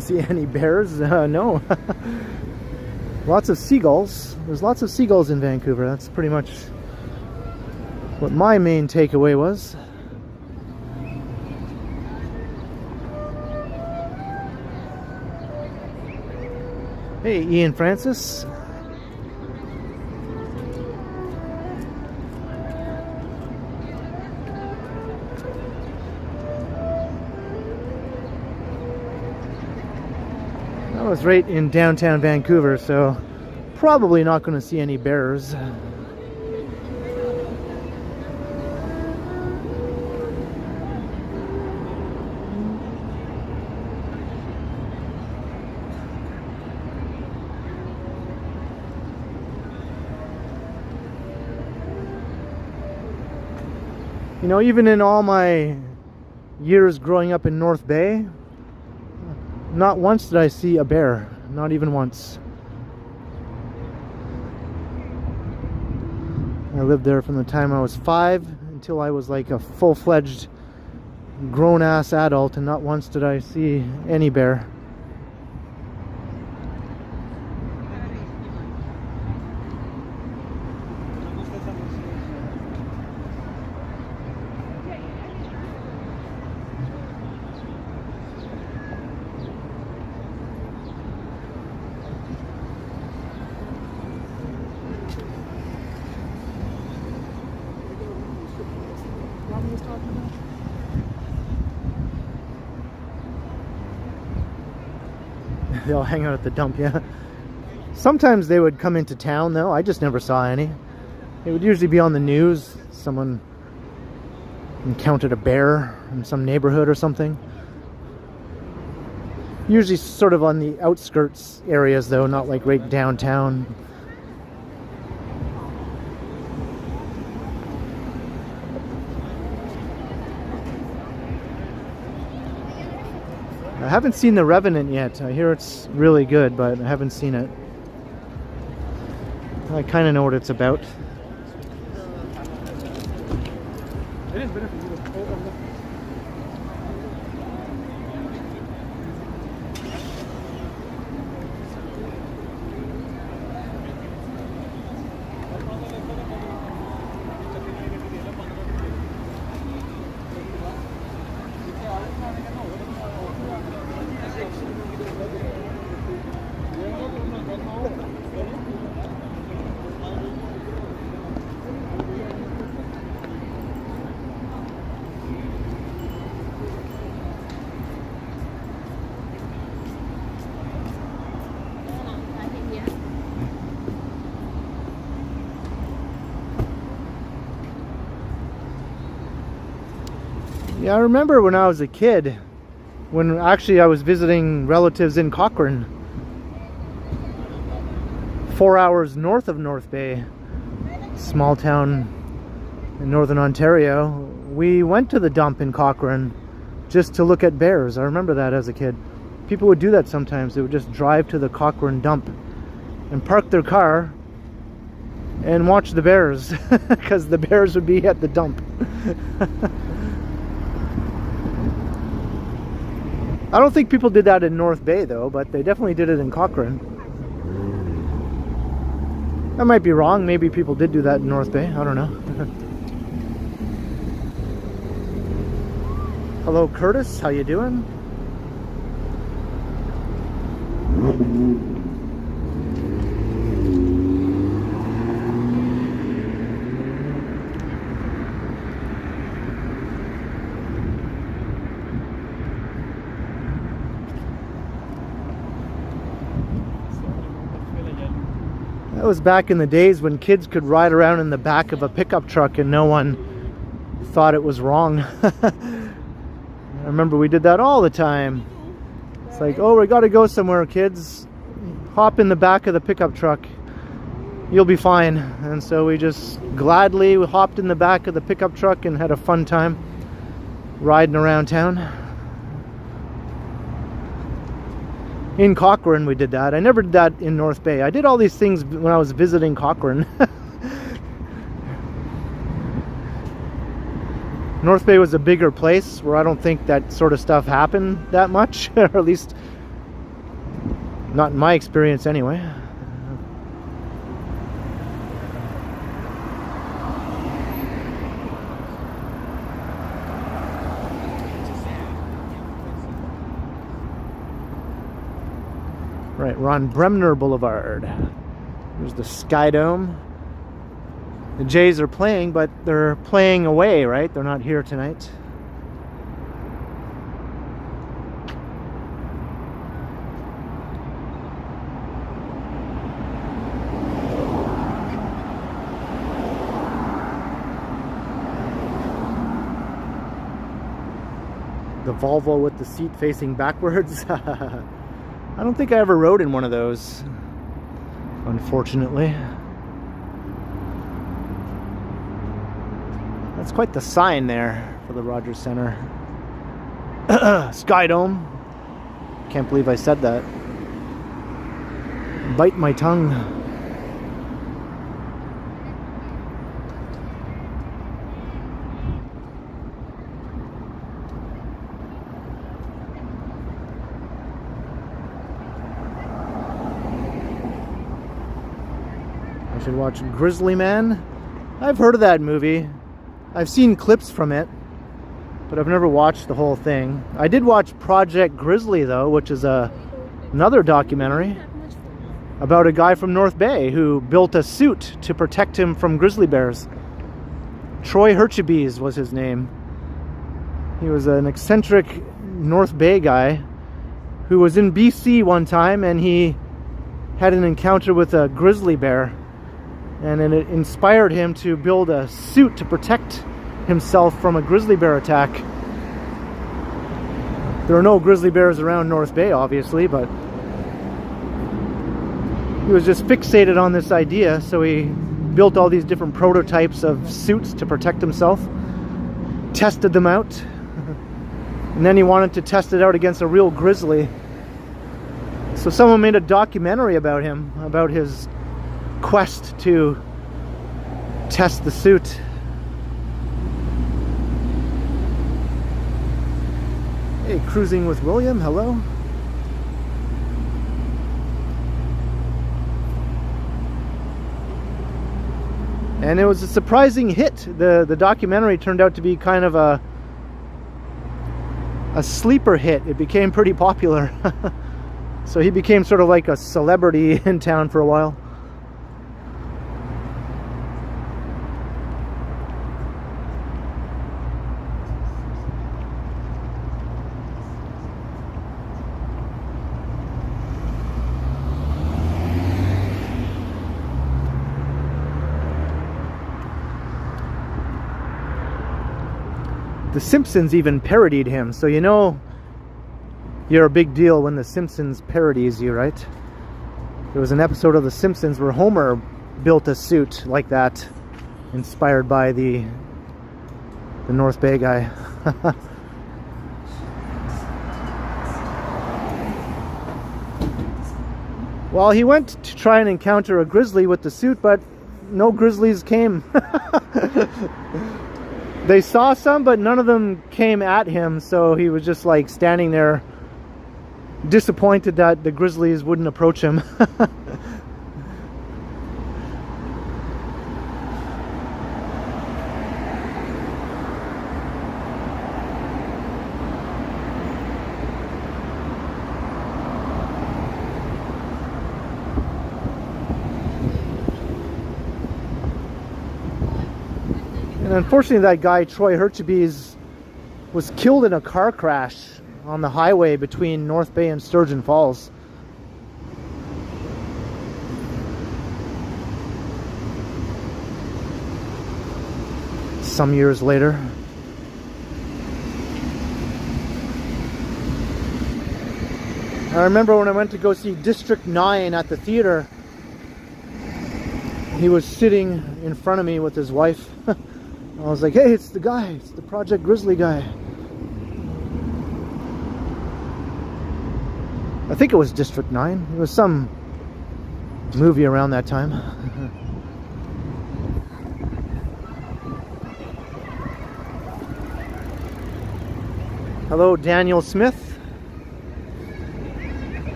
See any bears? No. Lots of seagulls. There's lots of seagulls in Vancouver. That's pretty much what my main takeaway was. Hey, Ian Francis. I was right in downtown Vancouver, so probably not going to see any bears. You know, even in all my years growing up in North Bay, not once did I see a bear. Not even once. I lived there from the time I was 5 until I was like a full-fledged grown-ass adult, and not once did I see any bear. They all hang out at the dump, yeah. Sometimes they would come into town, though. I just never saw any. It would usually be on the news. Someone encountered a bear in some neighborhood or something. Usually sort of on the outskirts areas, though, not like right downtown. I haven't seen The Revenant yet. I hear it's really good, but I haven't seen it. I kind of know what it's about. It is better for you to hold on the Yeah, I remember when I was a kid, when actually I was visiting relatives in Cochrane, 4 hours north of North Bay, small town in northern Ontario. We went to the dump in Cochrane just to look at bears. I remember that as a kid. People would do that sometimes. They would just drive to the Cochrane dump and park their car and watch the bears because the bears would be at the dump. I don't think people did that in North Bay though, but they definitely did it in Cochrane. I might be wrong. Maybe people did do that in North Bay. I don't know. Hello, Curtis. How you doing? That was back in the days when kids could ride around in the back of a pickup truck and no one thought it was wrong. I remember we did that all the time. It's like, oh, we gotta go somewhere, kids. Hop in the back of the pickup truck. You'll be fine. And so we just gladly hopped in the back of the pickup truck and had a fun time riding around town. In Cochrane we did that. I never did that in North Bay. I did all these things when I was visiting Cochrane. North Bay was a bigger place where I don't think that sort of stuff happened that much, or at least not in my experience anyway. Right, we're on Bremner Boulevard. There's the Sky Dome. The Jays are playing, but they're playing away, right? They're not here tonight. The Volvo with the seat facing backwards. I don't think I ever rode in one of those, unfortunately. That's quite the sign there for the Rogers Center. Sky Dome. Can't believe I said that. Bite my tongue. I should watch Grizzly Man. I've heard of that movie. I've seen clips from it, but I've never watched the whole thing. I did watch Project Grizzly though, which is another documentary about a guy from North Bay who built a suit to protect him from grizzly bears. Troy Herchebes was his name. He was an eccentric North Bay guy who was in BC one time, and he had an encounter with a grizzly bear, and it inspired him to build a suit to protect himself from a grizzly bear attack. There are no grizzly bears around North Bay, obviously, but he was just fixated on this idea, so he built all these different prototypes of suits to protect himself, tested them out, and then he wanted to test it out against a real grizzly. So someone made a documentary about him, about his quest to test the suit. Hey, Cruising with William, hello. And it was a surprising hit. The documentary turned out to be kind of a sleeper hit. It became pretty popular. So he became sort of like a celebrity in town for a while. The Simpsons even parodied him, so you know you're a big deal when The Simpsons parodies you, right? There was an episode of The Simpsons where Homer built a suit like that, inspired by the North Bay guy. Well, he went to try and encounter a grizzly with the suit, but no grizzlies came. They saw some, but none of them came at him, so he was just like standing there, disappointed that the grizzlies wouldn't approach him. And unfortunately, that guy, Troy Herchebes, was killed in a car crash on the highway between North Bay and Sturgeon Falls. Some years later. I remember when I went to go see District 9 at the theater, he was sitting in front of me with his wife. I was like, hey, it's the guy, it's the Project Grizzly guy. I think it was District 9. It was some movie around that time. Hello, Daniel Smith.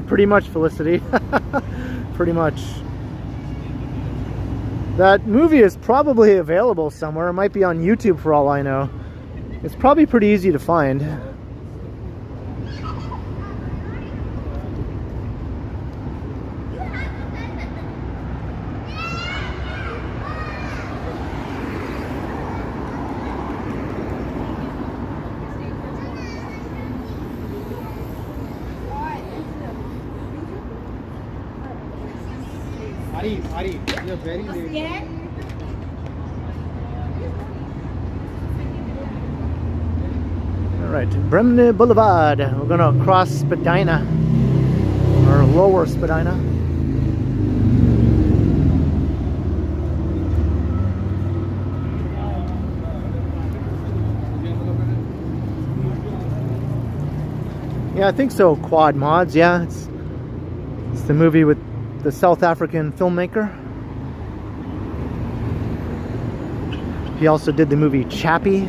Pretty much, Felicity. Pretty much. That movie is probably available somewhere. It might be on YouTube for all I know. It's probably pretty easy to find. Ari, you're very late. Alright, Bremne Boulevard. We're gonna cross Spadina, or lower Spadina. Yeah, I think so. Quad Mods, yeah. It's the movie with the South African filmmaker. He also did the movie Chappie.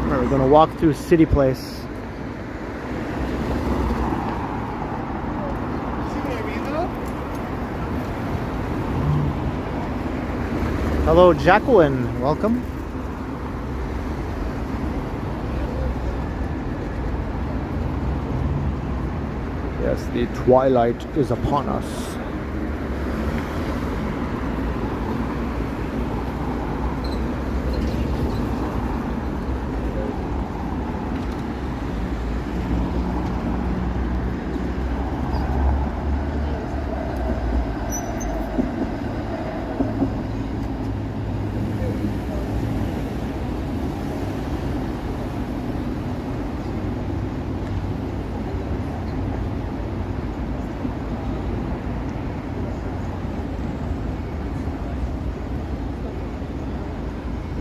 We're going to walk through CityPlace. Hello, Jacqueline. Welcome. Yes, the twilight is upon us.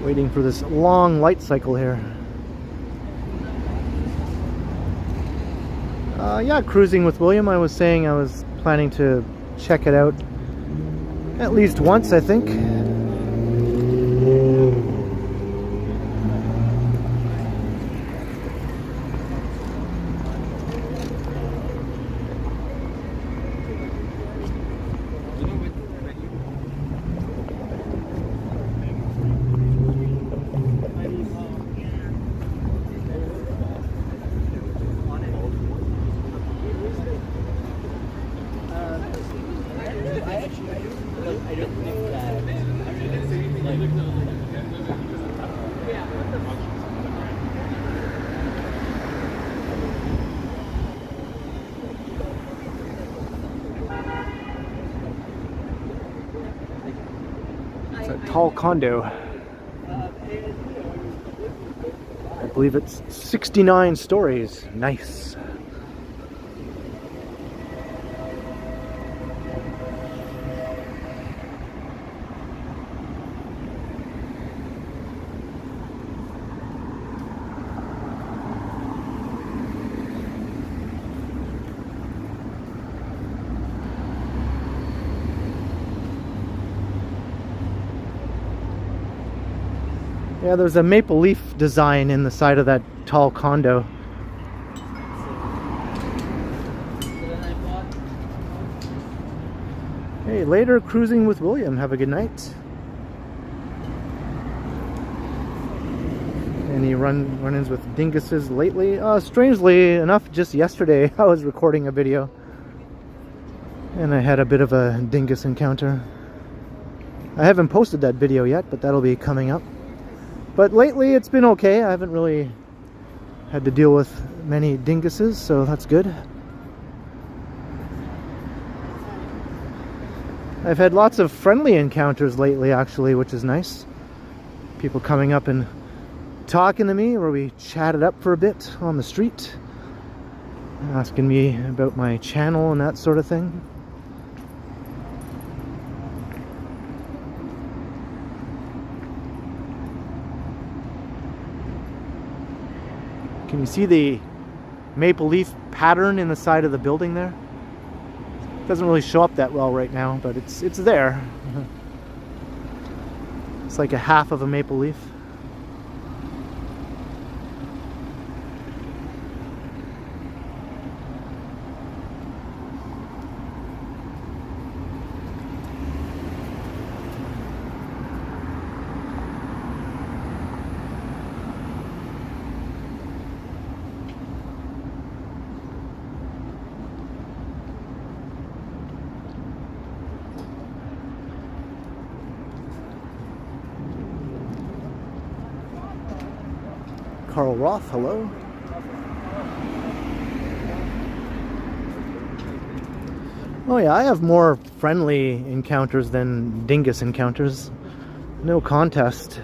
Waiting for this long light cycle here. Yeah, cruising with William. I was saying I was planning to check it out at least once, I think. It's a tall condo. I believe it's 69 stories. Nice. Yeah, there's a maple leaf design in the side of that tall condo. Hey, later cruising with William. Have a good night. Any run-ins with dinguses lately? Strangely enough, just yesterday I was recording a video and I had a bit of a dingus encounter. I haven't posted that video yet, but that'll be coming up. But lately it's been okay. I haven't really had to deal with many dinguses, so that's good. I've had lots of friendly encounters lately, actually, which is nice. People coming up and talking to me, where we chatted up for a bit on the street, asking me about my channel and that sort of thing. Can you see the maple leaf pattern in the side of the building there? Doesn't really show up that well right now, but it's there. It's like a half of a maple leaf. Carl Roth, hello. Oh yeah, I have more friendly encounters than dingus encounters. No contest.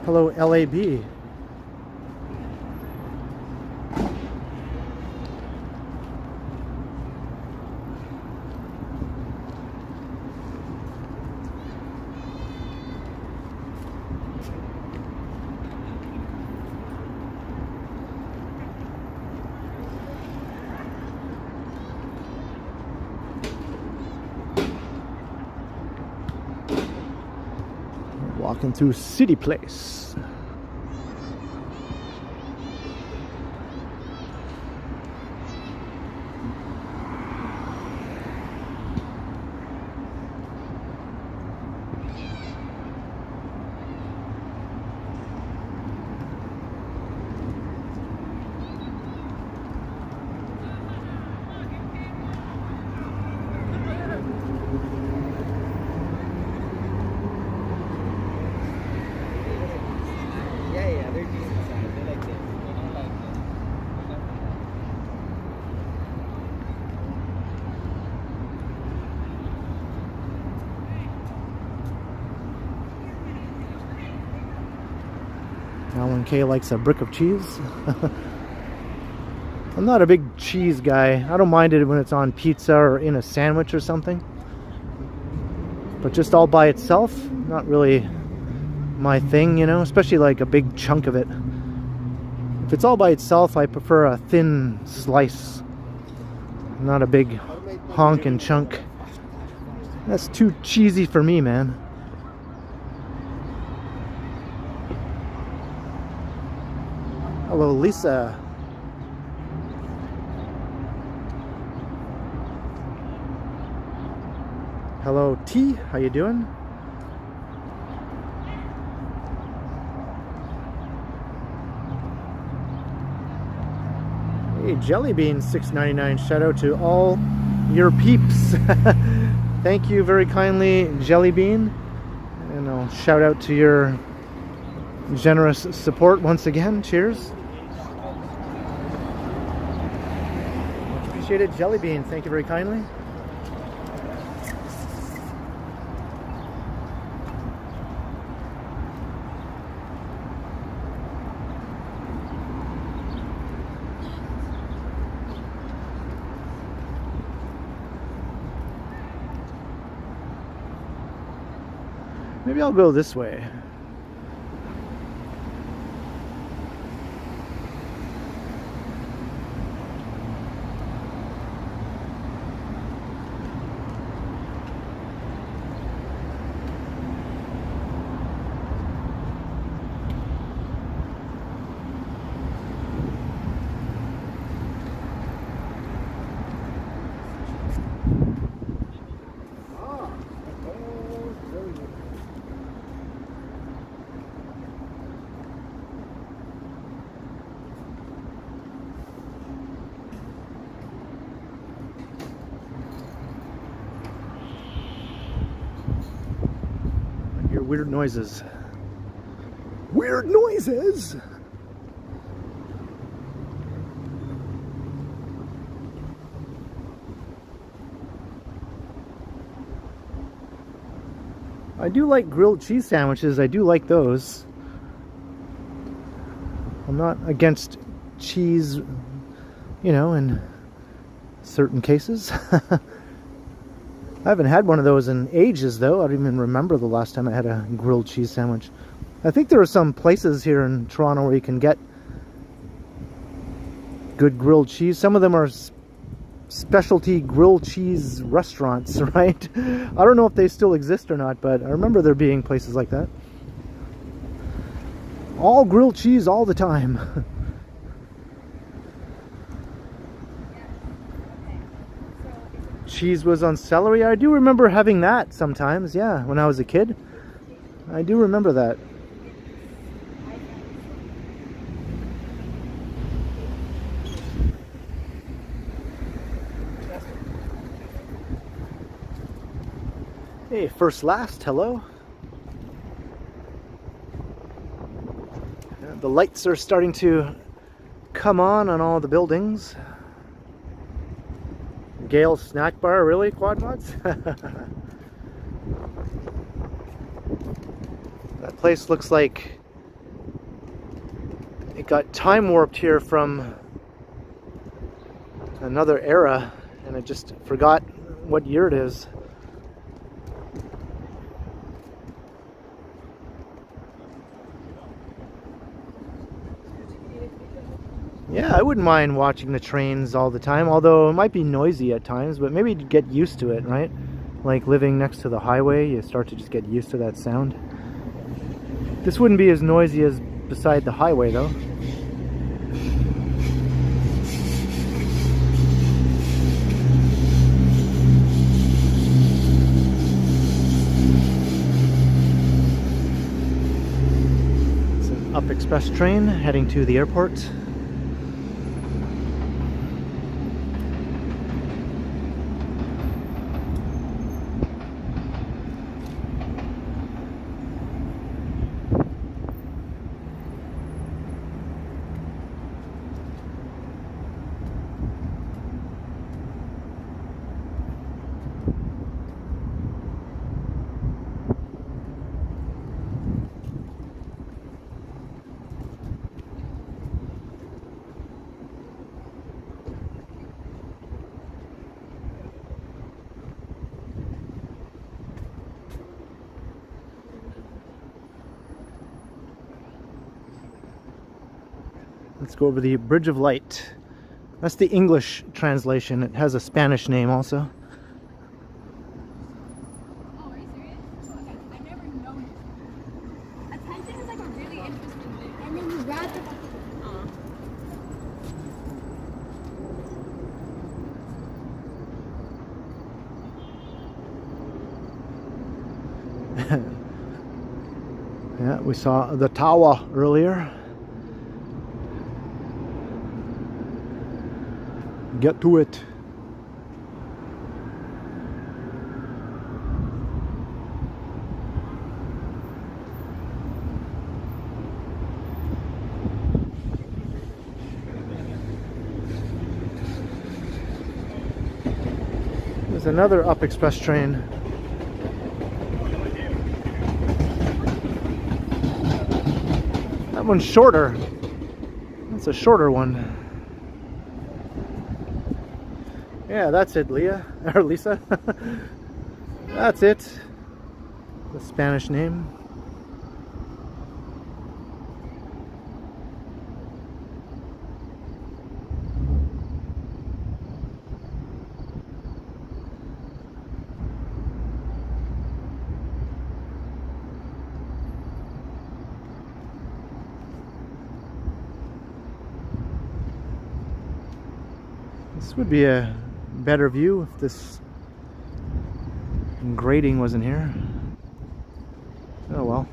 Hello, LAB. Walking through CityPlace. Alan K likes a brick of cheese. I'm not a big cheese guy. I don't mind it when it's on pizza or in a sandwich or something. But just all by itself, not really my thing, you know, especially like a big chunk of it. If it's all by itself, I prefer a thin slice, not a big honkin' chunk. That's too cheesy for me, man. Hello, Lisa. Hello, T. How you doing? Hey, Jellybean 699. Shout out to all your peeps. Thank you very kindly, Jellybean. And I'll shout out to your generous support once again. Cheers. Much appreciated, Jellybean. Thank you very kindly. Maybe I'll go this way. Weird noises. Weird noises! I do like grilled cheese sandwiches. I do like those. I'm not against cheese, you know, in certain cases. I haven't had one of those in ages, though. I don't even remember the last time I had a grilled cheese sandwich. I think there are some places here in Toronto where you can get good grilled cheese. Some of them are specialty grilled cheese restaurants, right? I don't know if they still exist or not, but I remember there being places like that. All grilled cheese all the time. Cheese was on celery. I do remember having that sometimes, yeah, when I was a kid. I do remember that. Hey, first last, hello. The lights are starting to come on all the buildings. Gale's snack bar, really, quad mods? That place looks like it got time warped here from another era, and I just forgot what year it is. Yeah, I wouldn't mind watching the trains all the time, although it might be noisy at times, but maybe you'd get used to it, right? Like living next to the highway, you start to just get used to that sound. This wouldn't be as noisy as beside the highway, though. It's an Up Express train heading to the airport. Let's go over the Bridge of Light. That's the English translation. It has a Spanish name also. Oh, are you serious? Okay, I've never known it. Attention is like a really interesting thing. And then you wrap it. Yeah, we saw the tower earlier. Get to it. There's another Up Express train. That one's shorter. That's a shorter one. Yeah, that's it, Leah, or Lisa. That's it. The Spanish name. This would be a better view if this grating wasn't here. Oh well.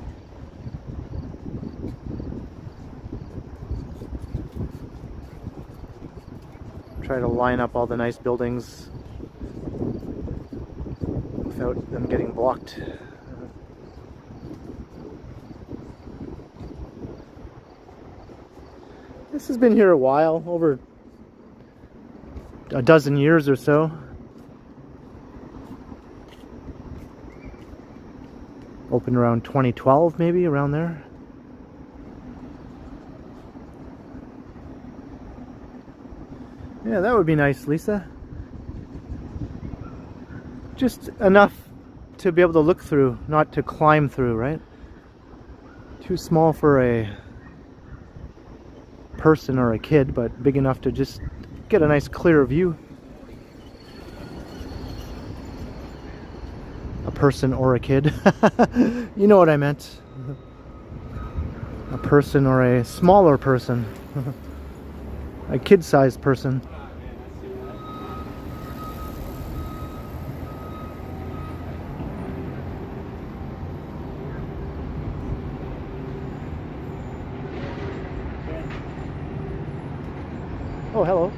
Try to line up all the nice buildings without them getting blocked. This has been here a while, over a dozen years or so. Opened around 2012, maybe around there. Yeah, that would be nice, Lisa. Just enough to be able to look through, not to climb through, right? Too small for a person or a kid, but big enough to just get a nice clear view. A person or a kid. You know what I meant. A person or a smaller person. A kid-sized person. Oh, hello.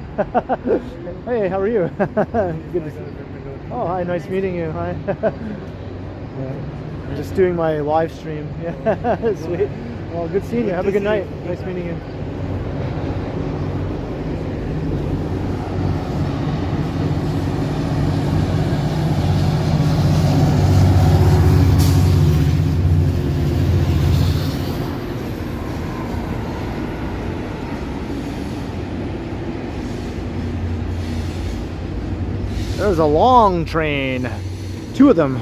Hey, how are you? Good to see you. Oh, hi, nice meeting you. Hi. Yeah, I'm just doing my live stream. Yeah, sweet. Well, good seeing you. Have a good night. Nice meeting you. There's a long train. 2 of them.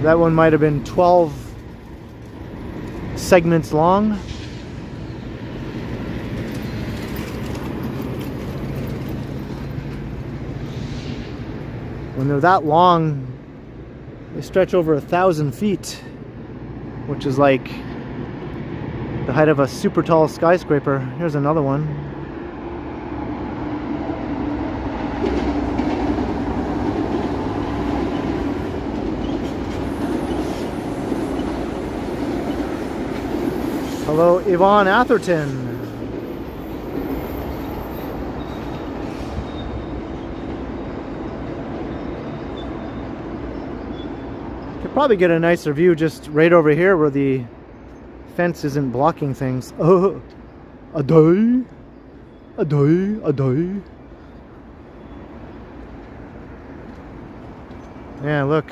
That one might have been 12 segments long. When they're that long, they stretch over 1,000 feet. Which is like the height of a super tall skyscraper. Here's another one. Hello, Yvonne Atherton. Probably get a nicer view just right over here where the fence isn't blocking things. Oh, a day, a day, a day. Yeah, look.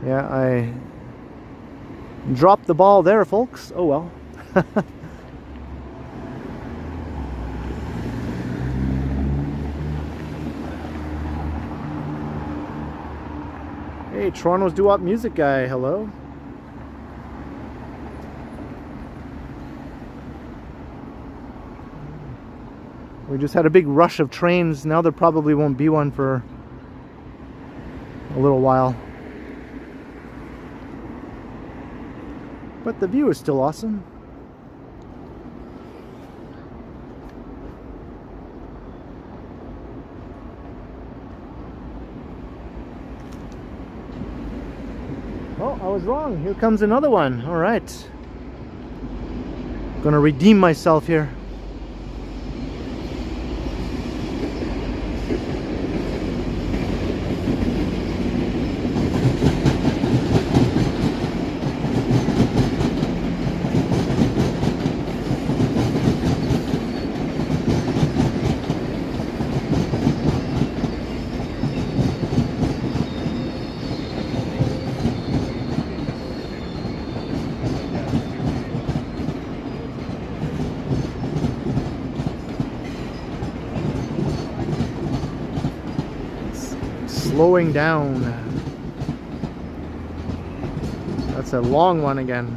Yeah, I dropped the ball there, folks. Oh well. Hey, Toronto's doo-wop music guy. Hello. We just had a big rush of trains. Now there probably won't be one for a little while. But the view is still awesome. Oh, I was wrong. Here comes another one. All right. Gonna redeem myself here. Slowing down. That's a long one again.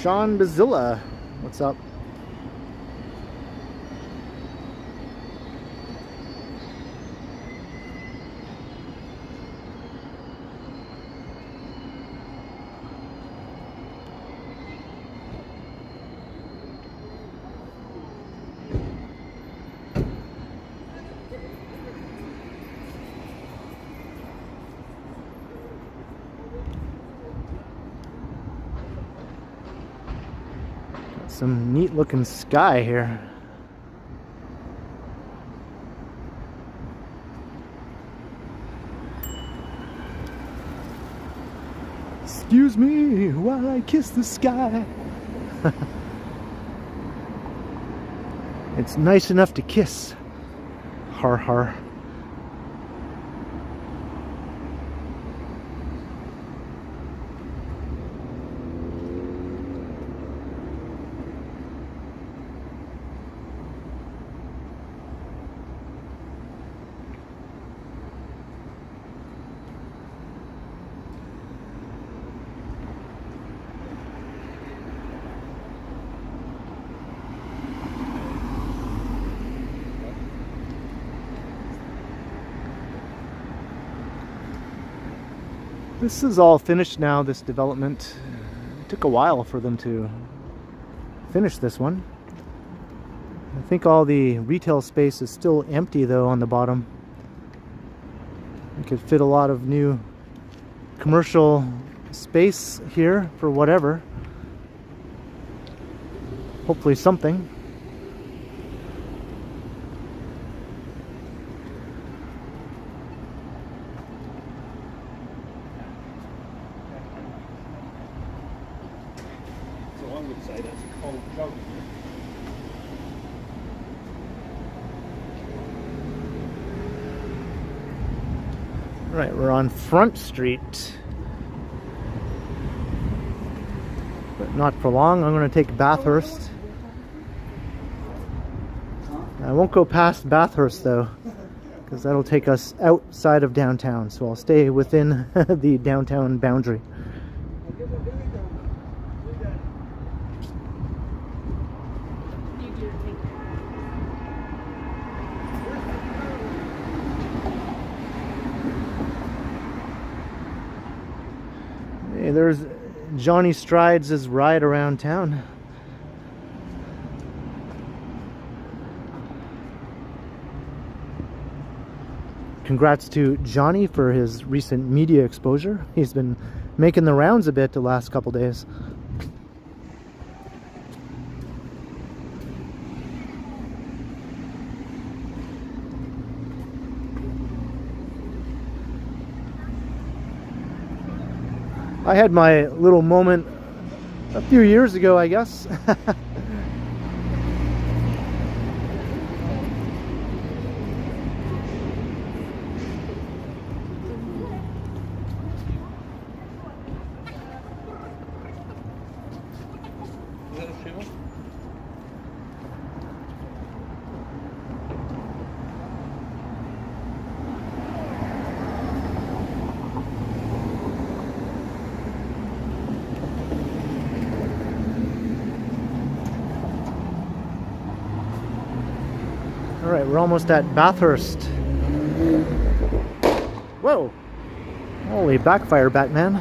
Sean Bazilla, what's up? Some neat looking sky here. Excuse me while I kiss the sky. It's nice enough to kiss. Har har. This is all finished now, this development. It took a while for them to finish this one. I think all the retail space is still empty though on the bottom. You could fit a lot of new commercial space here for whatever. Hopefully something. Right, we're on Front Street. But not for long. I'm going to take Bathurst. I won't go past Bathurst though, because that'll take us outside of downtown. So I'll stay within the downtown boundary. Hey, there's Johnny Strides' ride around town. Congrats to Johnny for his recent media exposure. He's been making the rounds a bit the last couple days. I had my little moment a few years ago, I guess. Alright, we're almost at Bathurst. Whoa! Holy backfire, Batman.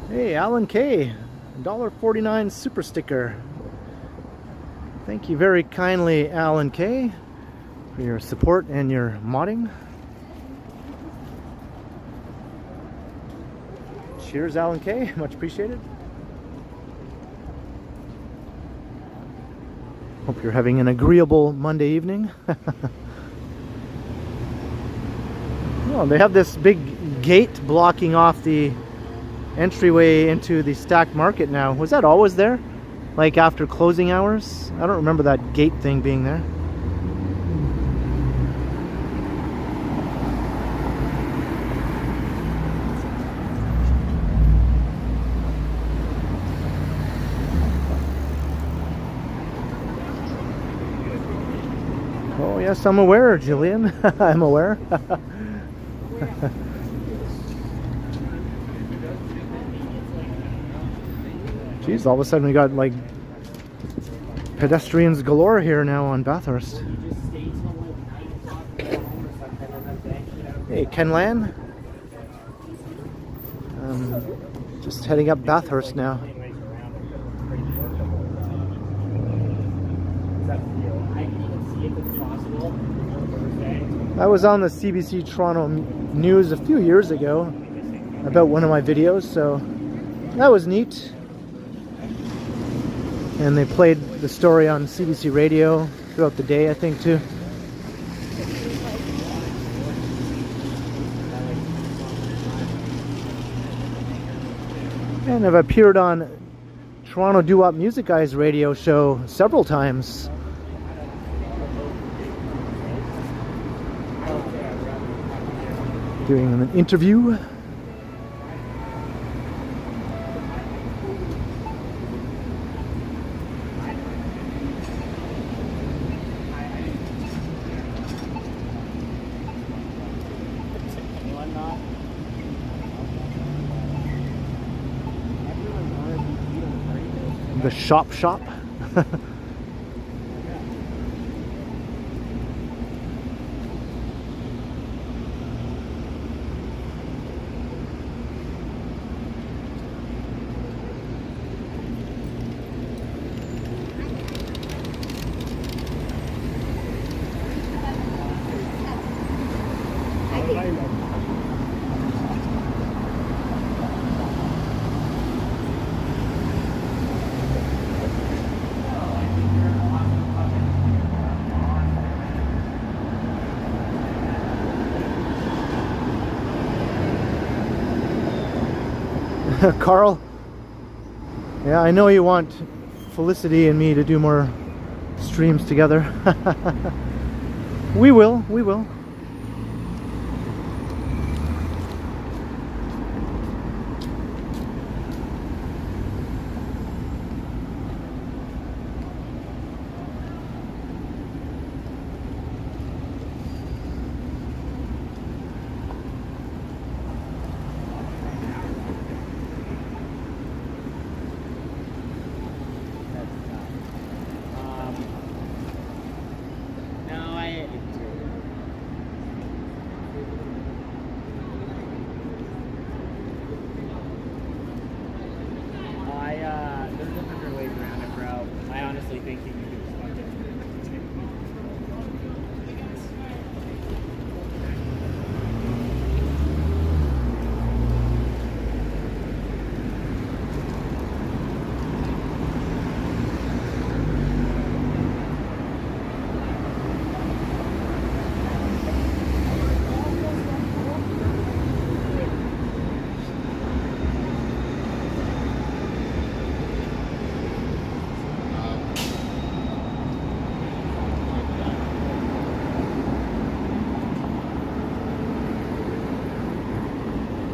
Hey, Alan K. $1.49 super sticker. Thank you very kindly, Alan K, for your support and your modding. Cheers, Alan K. Much appreciated. Hope you're having an agreeable Monday evening. Oh, they have this big gate blocking off the entryway into the Stack Market now. Was that always there? Like after closing hours? I don't remember that gate thing being there. Oh yes, I'm aware, Jillian. I'm aware. Jeez, all of a sudden we got like pedestrians galore here now on Bathurst. Hey, Ken Lan. Just heading up Bathurst now. I was on the CBC Toronto News a few years ago. about one of my videos, so that was neat. And they played the story on CBC radio throughout the day, I think, too. And I've appeared on Toronto Doo-Wop Music Guys radio show several times. Doing an interview. The shop. Carl, yeah, I know you want Felicity and me to do more streams together. We will.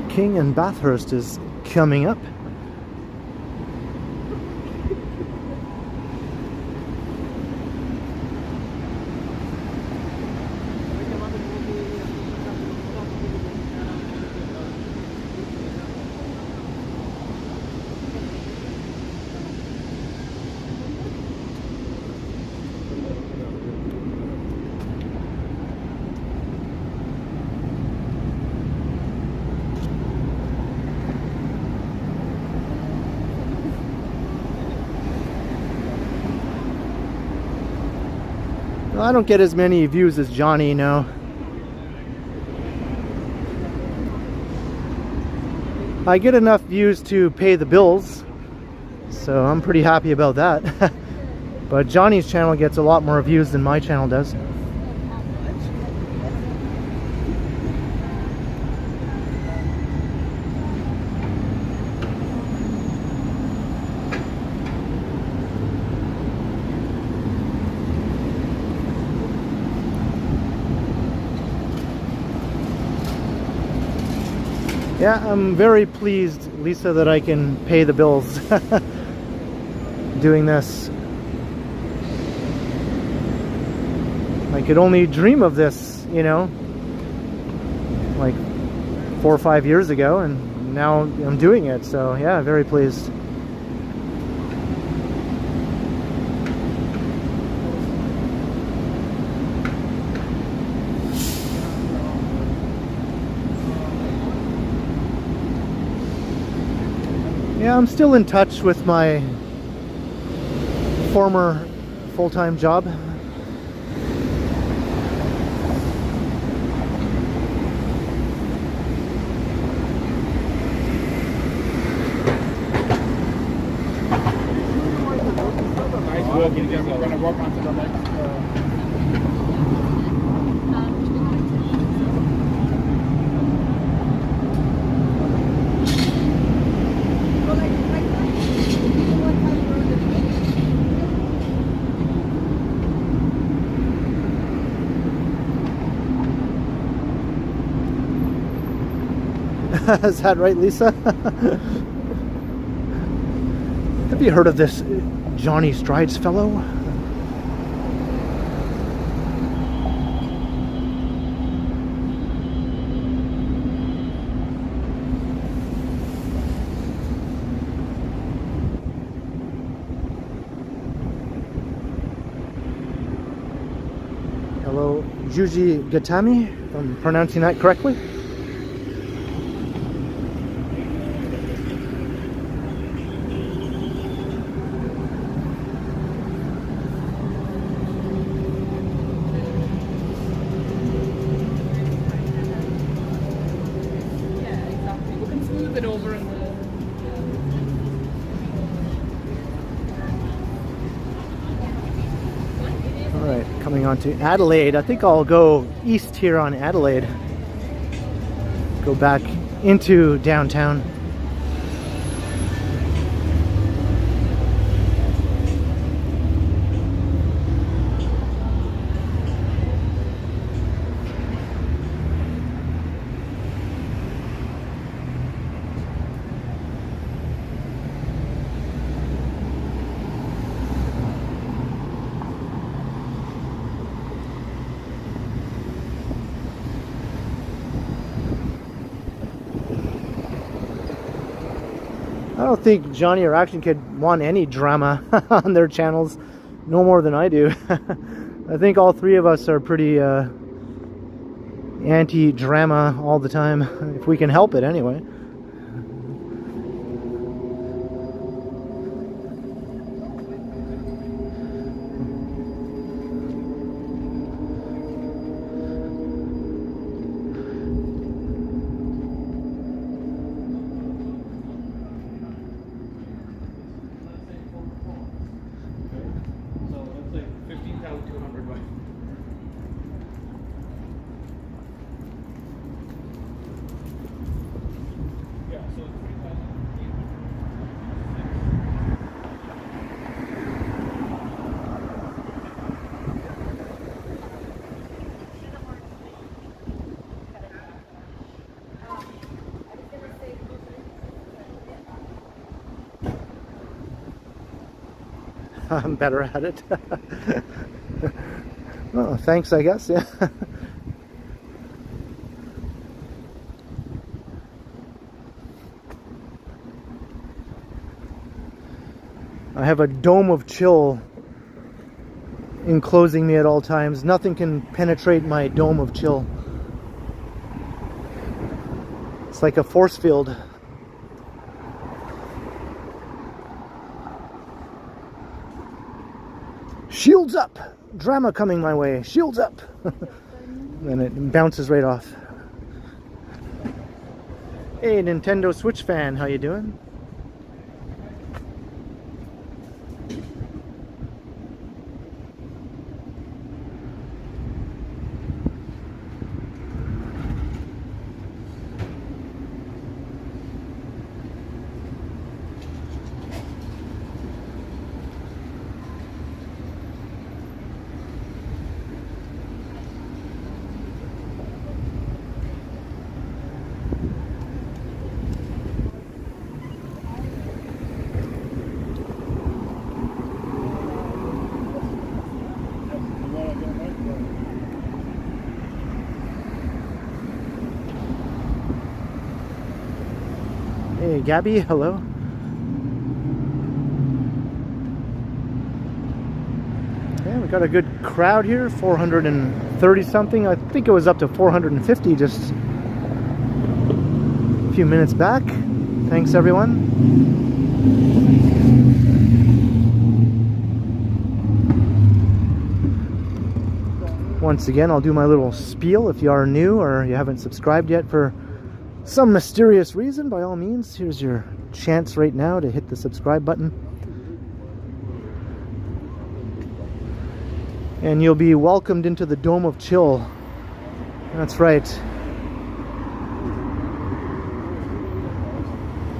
King and Bathurst is coming up. I don't get as many views as Johnny now. I get enough views to pay the bills, so I'm pretty happy about that. But Johnny's channel gets a lot more views than my channel does. Yeah, I'm very pleased, Lisa, that I can pay the bills doing this. I could only dream of this, you know, like 4 or 5 years ago, and now I'm doing it, so yeah, very pleased. Yeah, I'm still in touch with my former full-time job. working there. We're going to walk on to the next. Is that right, Lisa? Have you heard of this Johnny Strides fellow? Hello, Juji Gatami, if I'm pronouncing that correctly. Coming on to Adelaide. I think I'll go east here on Adelaide. Go back into downtown. I don't think Johnny or Action Kid want any drama on their channels, no more than I do. I think all three of us are pretty anti-drama all the time, if we can help it anyway. I'm better at it. Oh, thanks, I guess. Yeah. I have a dome of chill enclosing me at all times. Nothing can penetrate my dome of chill. It's like a force field. Shields up! Drama coming my way. Shields up! And it bounces right off. Hey, Nintendo Switch fan, how you doing? Hey, Gabby, hello. Yeah, we got a good crowd here, 430 something. I think it was up to 450 just a few minutes back. Thanks, everyone. Once again, I'll do my little spiel. If you are new or you haven't subscribed yet for some mysterious reason, by all means, here's your chance right now to hit the subscribe button. and you'll be welcomed into the Dome of Chill. That's right.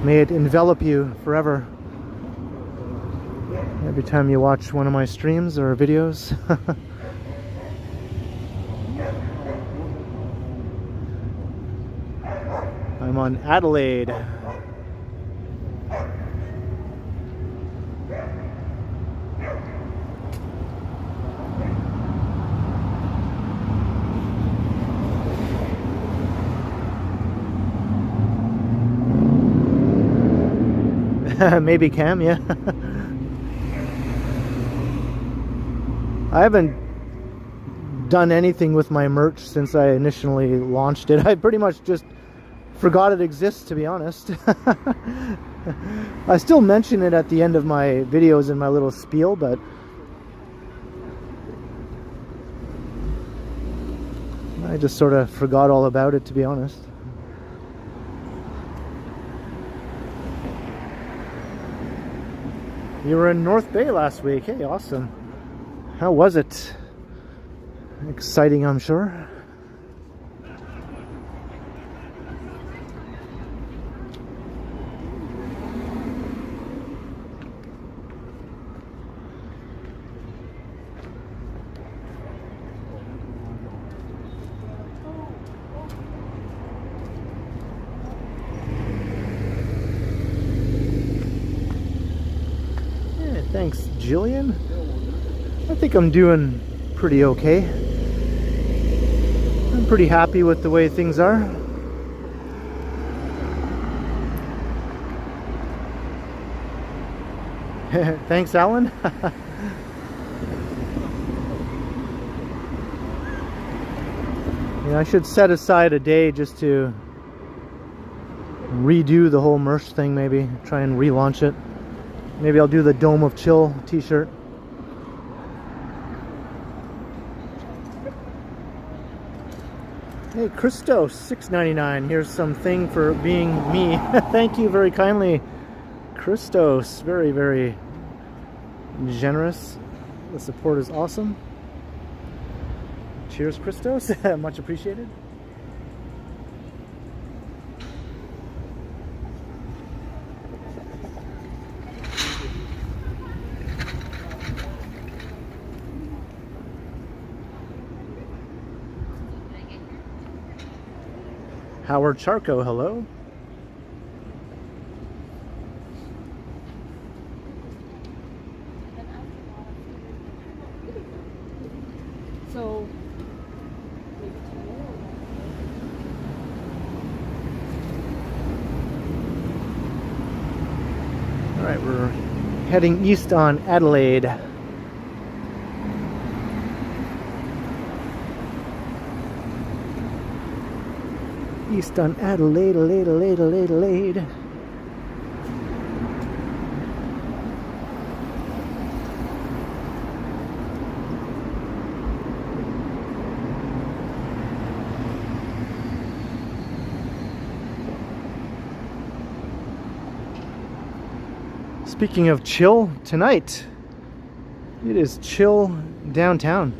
May it envelop you forever. Every time you watch one of my streams or videos. I'm on Adelaide. Maybe Cam, yeah. I haven't done anything with my merch since I initially launched it. I pretty much just forgot it exists, to be honest. I still mention it at the end of my videos in my little spiel, but I just sort of forgot all about it, to be honest. You were in North Bay last week. Hey, awesome. How was it? Exciting, I'm sure. Thanks, Jillian. I think I'm doing pretty okay. I'm pretty happy with the way things are. Thanks, Alan. Yeah, I should set aside a day just to redo the whole merch thing, maybe. Try and relaunch it. Maybe I'll do the Dome of Chill t-shirt. Hey, Christos, $6.99. Here's something for being me. Thank you very kindly, Christos. Very, very generous. The support is awesome. Cheers, Christos. Much appreciated. Howard Charco, hello. So, all right, we're heading east on Adelaide. East on Adelaide, Adelaide. Speaking of chill, tonight it is chill downtown,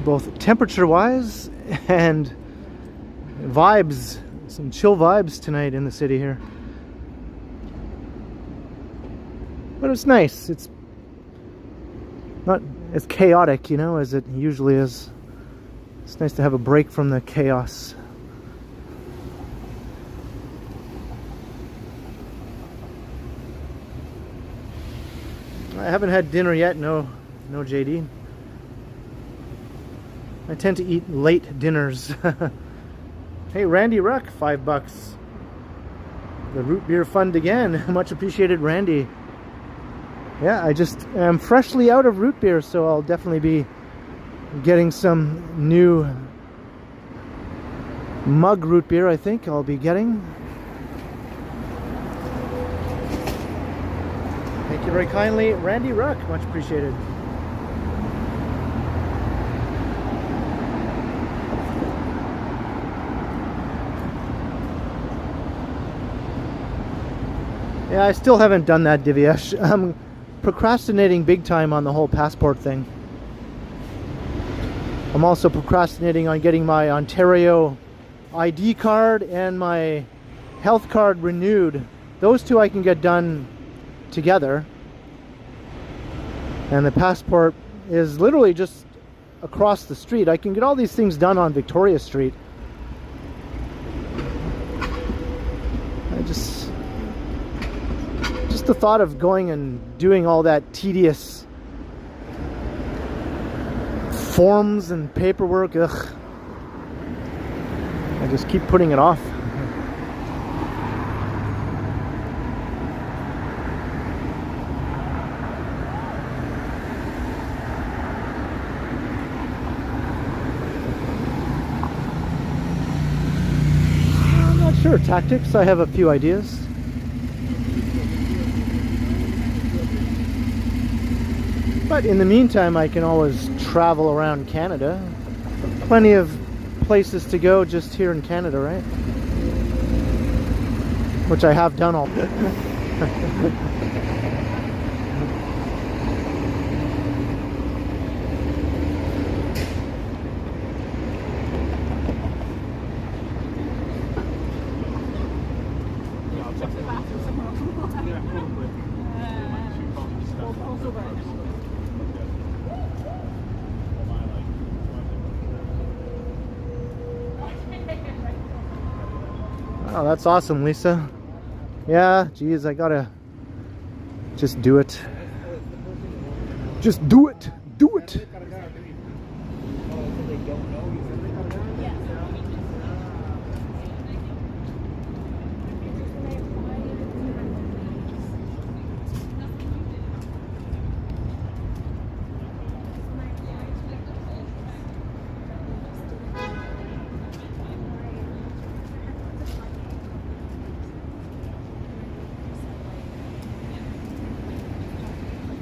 both temperature-wise and vibes. Some chill vibes tonight in the city here. But it's nice. It's not as chaotic, you know, as it usually is. It's nice to have a break from the chaos. I haven't had dinner yet. No JD. I tend to eat late dinners. Hey, Randy Ruck, $5. The root beer fund again. Much appreciated, Randy. Yeah, I just am freshly out of root beer, so I'll definitely be getting some new mug root beer, I think I'll be getting. Thank you very kindly, Randy Ruck. Much appreciated. Yeah, I still haven't done that, Divyesh. procrastinating big time on the whole passport thing. I'm also procrastinating on getting my Ontario ID card and my health card renewed. Those two I can get done together. And the passport is literally just across the street. I can get all these things done on Victoria Street. Just the thought of going and doing all that tedious forms and paperwork, ugh. I just keep putting it off. I'm not sure. Tactics, I have a few ideas. But in the meantime, I can always travel around Canada. Plenty of places to go just here in Canada, right? Which I have done all. Oh, that's awesome, Lisa. Yeah, geez, I gotta just do it. Just do it. Do it.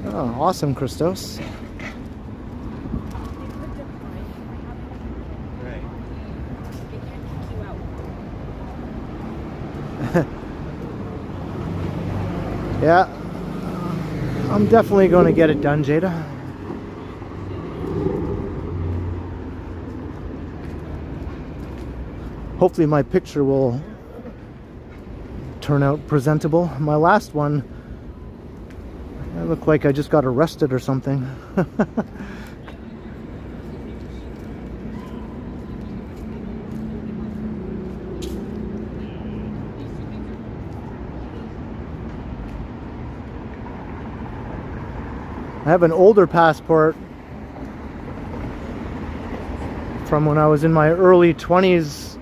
Oh, awesome, Christos. Yeah, I'm definitely going to get it done, Jada. Hopefully my picture will turn out presentable. My last one, I look like I just got arrested or something. I have an older passport from when I was in my early 20s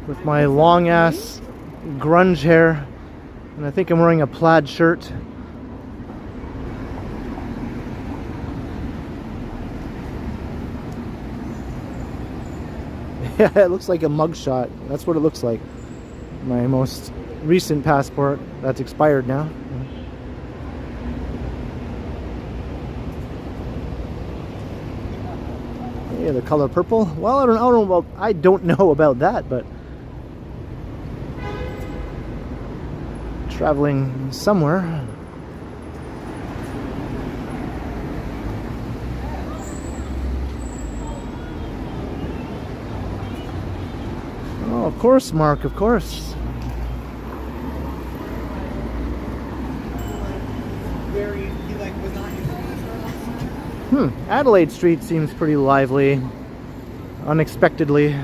with my long ass grunge hair, and I think I'm wearing a plaid shirt. Yeah, it looks like a mugshot. That's what it looks like. My most recent passport that's expired now. Yeah, the color purple. Well, I don't know about that, but traveling somewhere. Oh, of course, Mark, of course. Adelaide Street seems pretty lively, unexpectedly.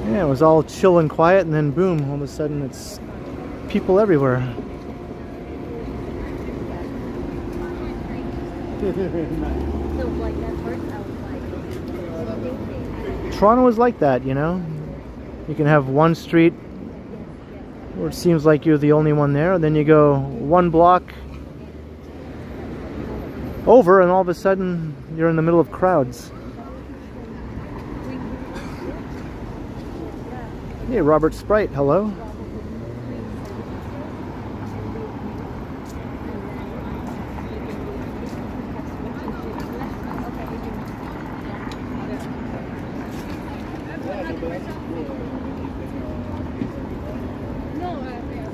Yeah, it was all chill and quiet, and then boom, all of a sudden it's people everywhere. Toronto is like that, you know? You can have one street where it seems like you're the only one there, and then you go one block over and all of a sudden you're in the middle of crowds. Hey, Robert Sprite, hello.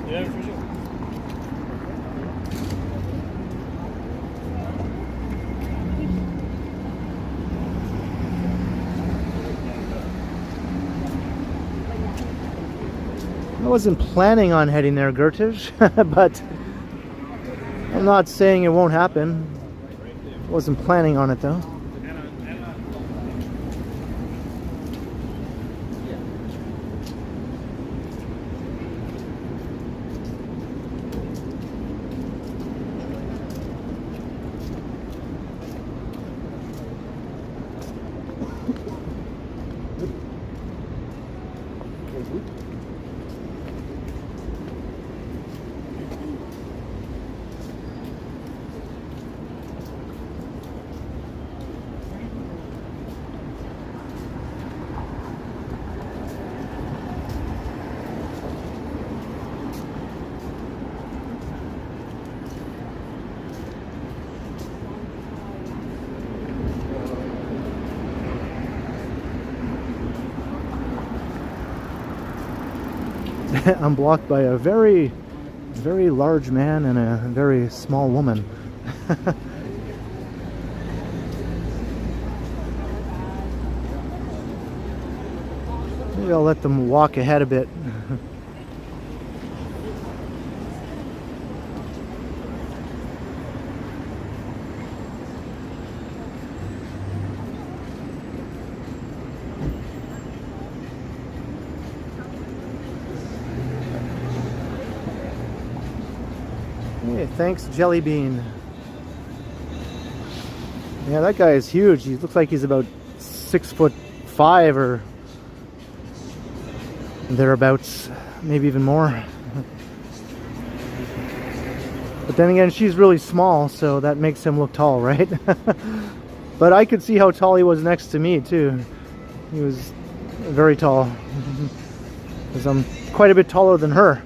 Yeah, for sure. I wasn't planning on heading there, Gertish, but I'm not saying it won't happen. I wasn't planning on it though. I'm blocked by a very, very large man and a very small woman. Maybe I'll let them walk ahead a bit. Hey, thanks, Jelly Bean. Yeah, that guy is huge. He looks like he's about 6'5" or thereabouts, maybe even more. But then again, she's really small, so that makes him look tall, right? But I could see how tall he was next to me too. He was very tall, because I'm quite a bit taller than her.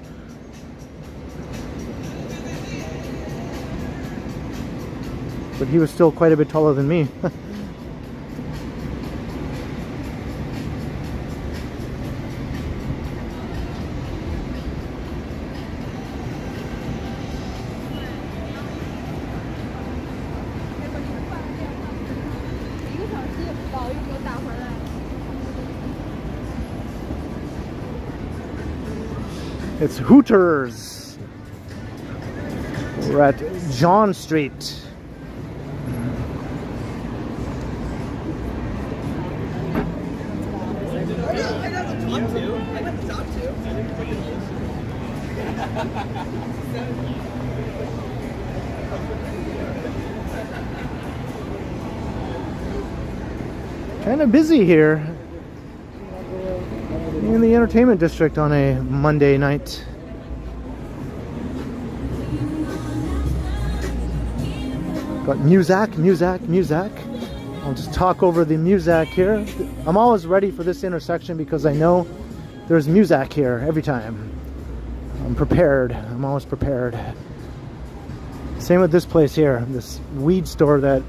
But he was still quite a bit taller than me. It's Hooters. We're at John Street. Kind of busy here in the entertainment district on a Monday night. Got music. I'll just talk over the music here. I'm always ready for this intersection because I know there's music here every time. I'm prepared. I'm always prepared. Same with this place here, this weed store that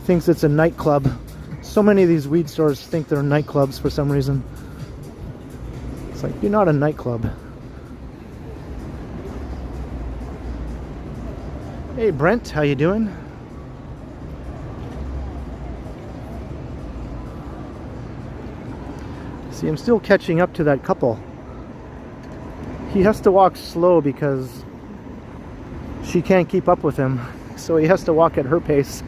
thinks it's a nightclub. So many of these weed stores think they're nightclubs for some reason. It's like, you're not a nightclub. Hey Brent, how you doing? See, I'm still catching up to that couple. He has to walk slow because she can't keep up with him. So he has to walk at her pace.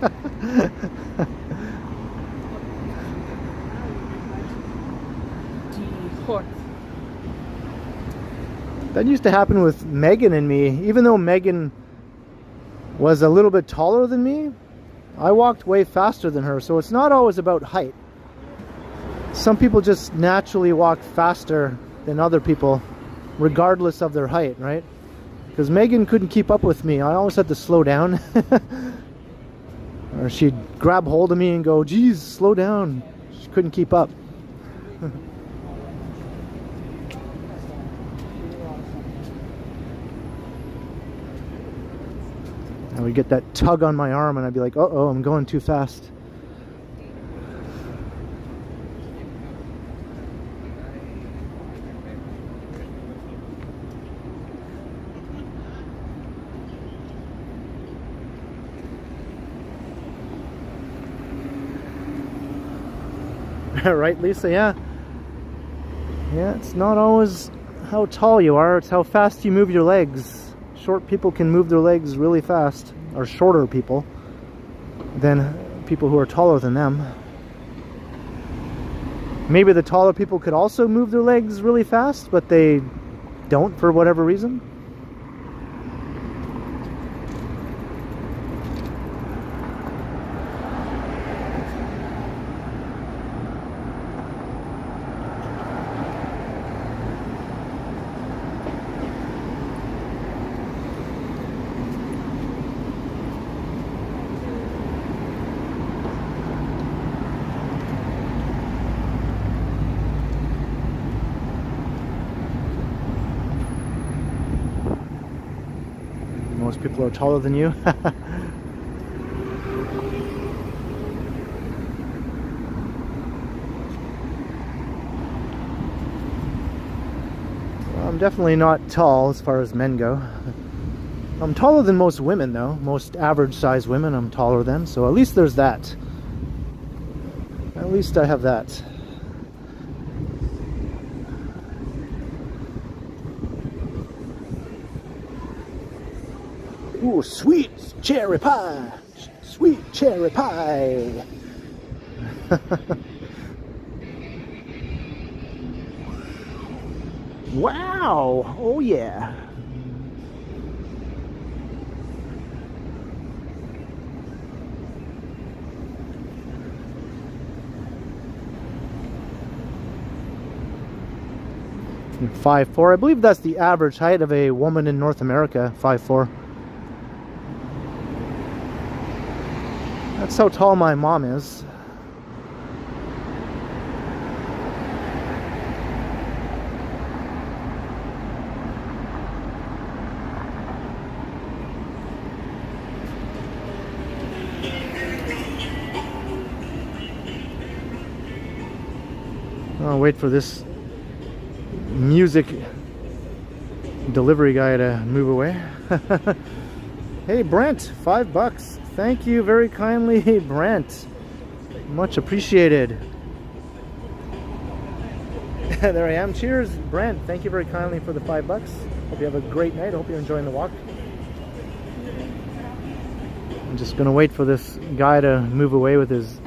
That used to happen with Megan and me. Even though Megan was a little bit taller than me, I walked way faster than her. So it's not always about height. Some people just naturally walk faster than other people, regardless of their height, right? Because Megan couldn't keep up with me. I always had to slow down. Or she'd grab hold of me and go, geez, slow down. She couldn't keep up. I would get that tug on my arm and I'd be like, uh-oh, I'm going too fast. Right, Lisa? Yeah. Yeah, it's not always how tall you are, it's how fast you move your legs. Short people can move their legs really fast, or shorter people than people who are taller than them. Maybe the taller people could also move their legs really fast, but they don't for whatever reason. Most people are taller than you. I'm definitely not tall as far as men go. I'm taller than most women though. Most average size women I'm taller than, so at least there's that. At least I have that. Ooh, sweet cherry pie! Sweet cherry pie! Wow! Oh yeah! And 5'4". I believe that's the average height of a woman in North America, 5'4". That's how tall my mom is. I'll wait for this music delivery guy to move away. Hey Brent, $5. Thank you very kindly, Brent. Much appreciated. There I am. Cheers, Brent. Thank you very kindly for the $5. Hope you have a great night. I hope you're enjoying the walk. I'm just gonna wait for this guy to move away with his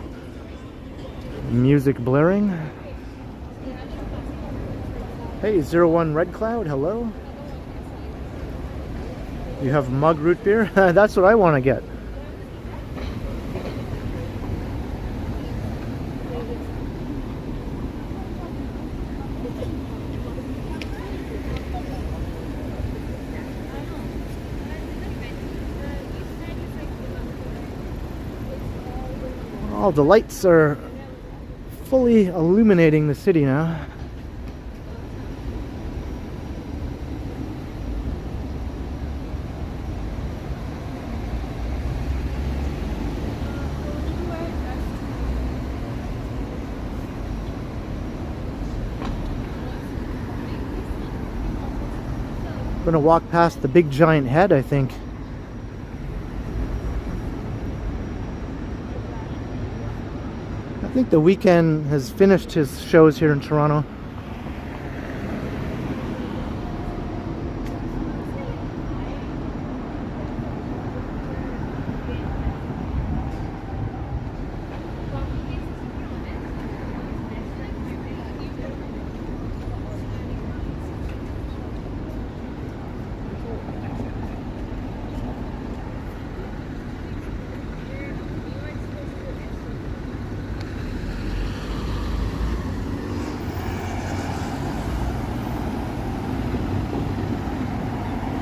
music blaring. Hey, 01 Red Cloud, hello. You have mug root beer? That's what I want to get. All the lights are fully illuminating the city now. I'm gonna walk past the big giant head, I think. I think The Weeknd has finished his shows here in Toronto.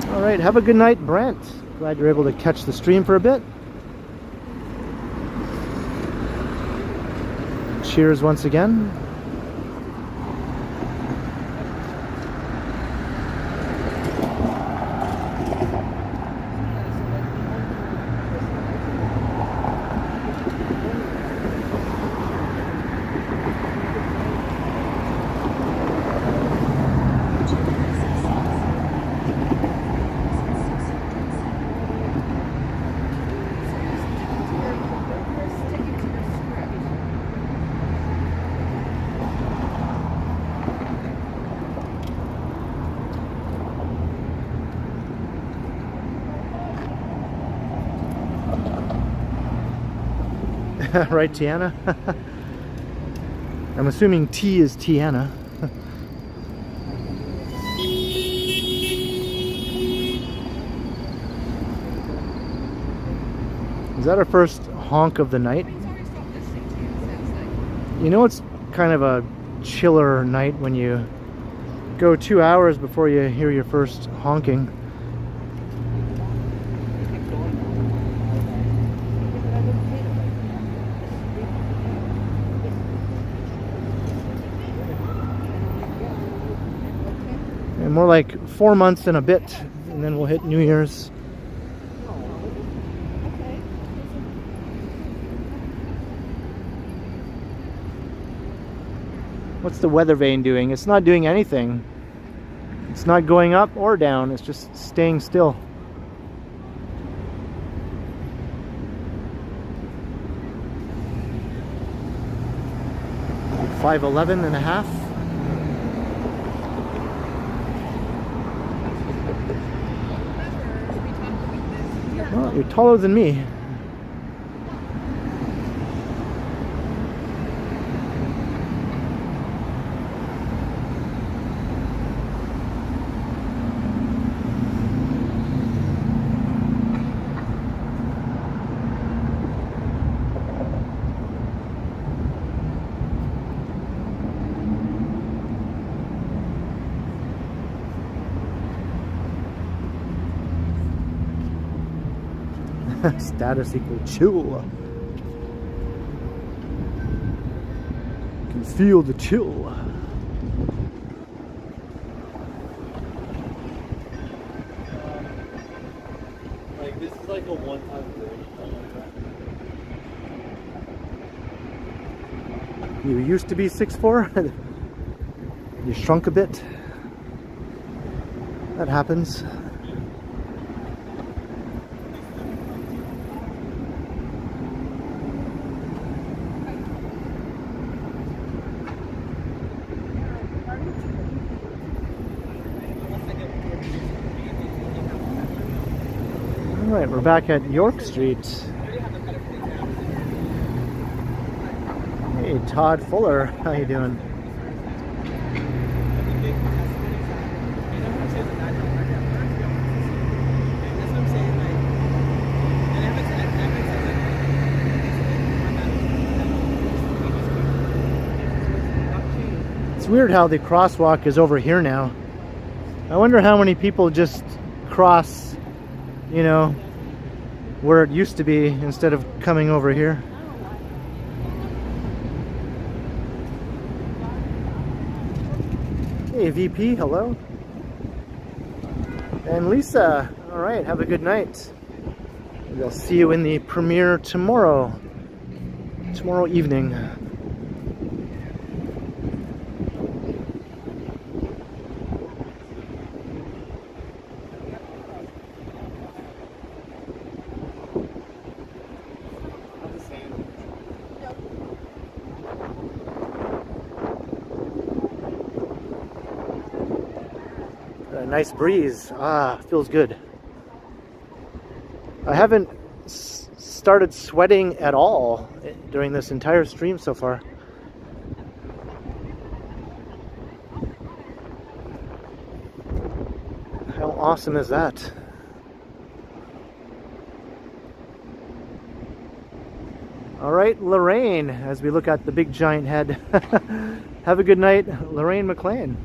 Alright, have a good night, Brent. Glad you're able to catch the stream for a bit. Cheers once again. Right, Tiana? I'm assuming T is Tiana. Is that our first honk of the night? You know, it's kind of a chiller night when you go 2 hours before you hear your first honking. And more like 4 months and a bit, and then we'll hit New Year's. What's the weather vane doing? It's not doing anything. It's not going up or down. It's just staying still. Like 5'11" and a half. Well, you're taller than me. Status equal chill. Can feel the chill. Like this is like a one-time thing. You used to be 6'4". You shrunk a bit. That happens. Alright, we're back at York Street. Hey, Todd Fuller, how you doing? It's weird how the crosswalk is over here now. I wonder how many people just cross, you know, where it used to be instead of coming over here. Hey VP, hello. And Lisa, all right, have a good night. I'll see you in the premiere tomorrow evening. Nice breeze. Feels good. I haven't started sweating at all during this entire stream so far. How awesome is that? All right, Lorraine, as we look at the big giant head. Have a good night, Lorraine McLean.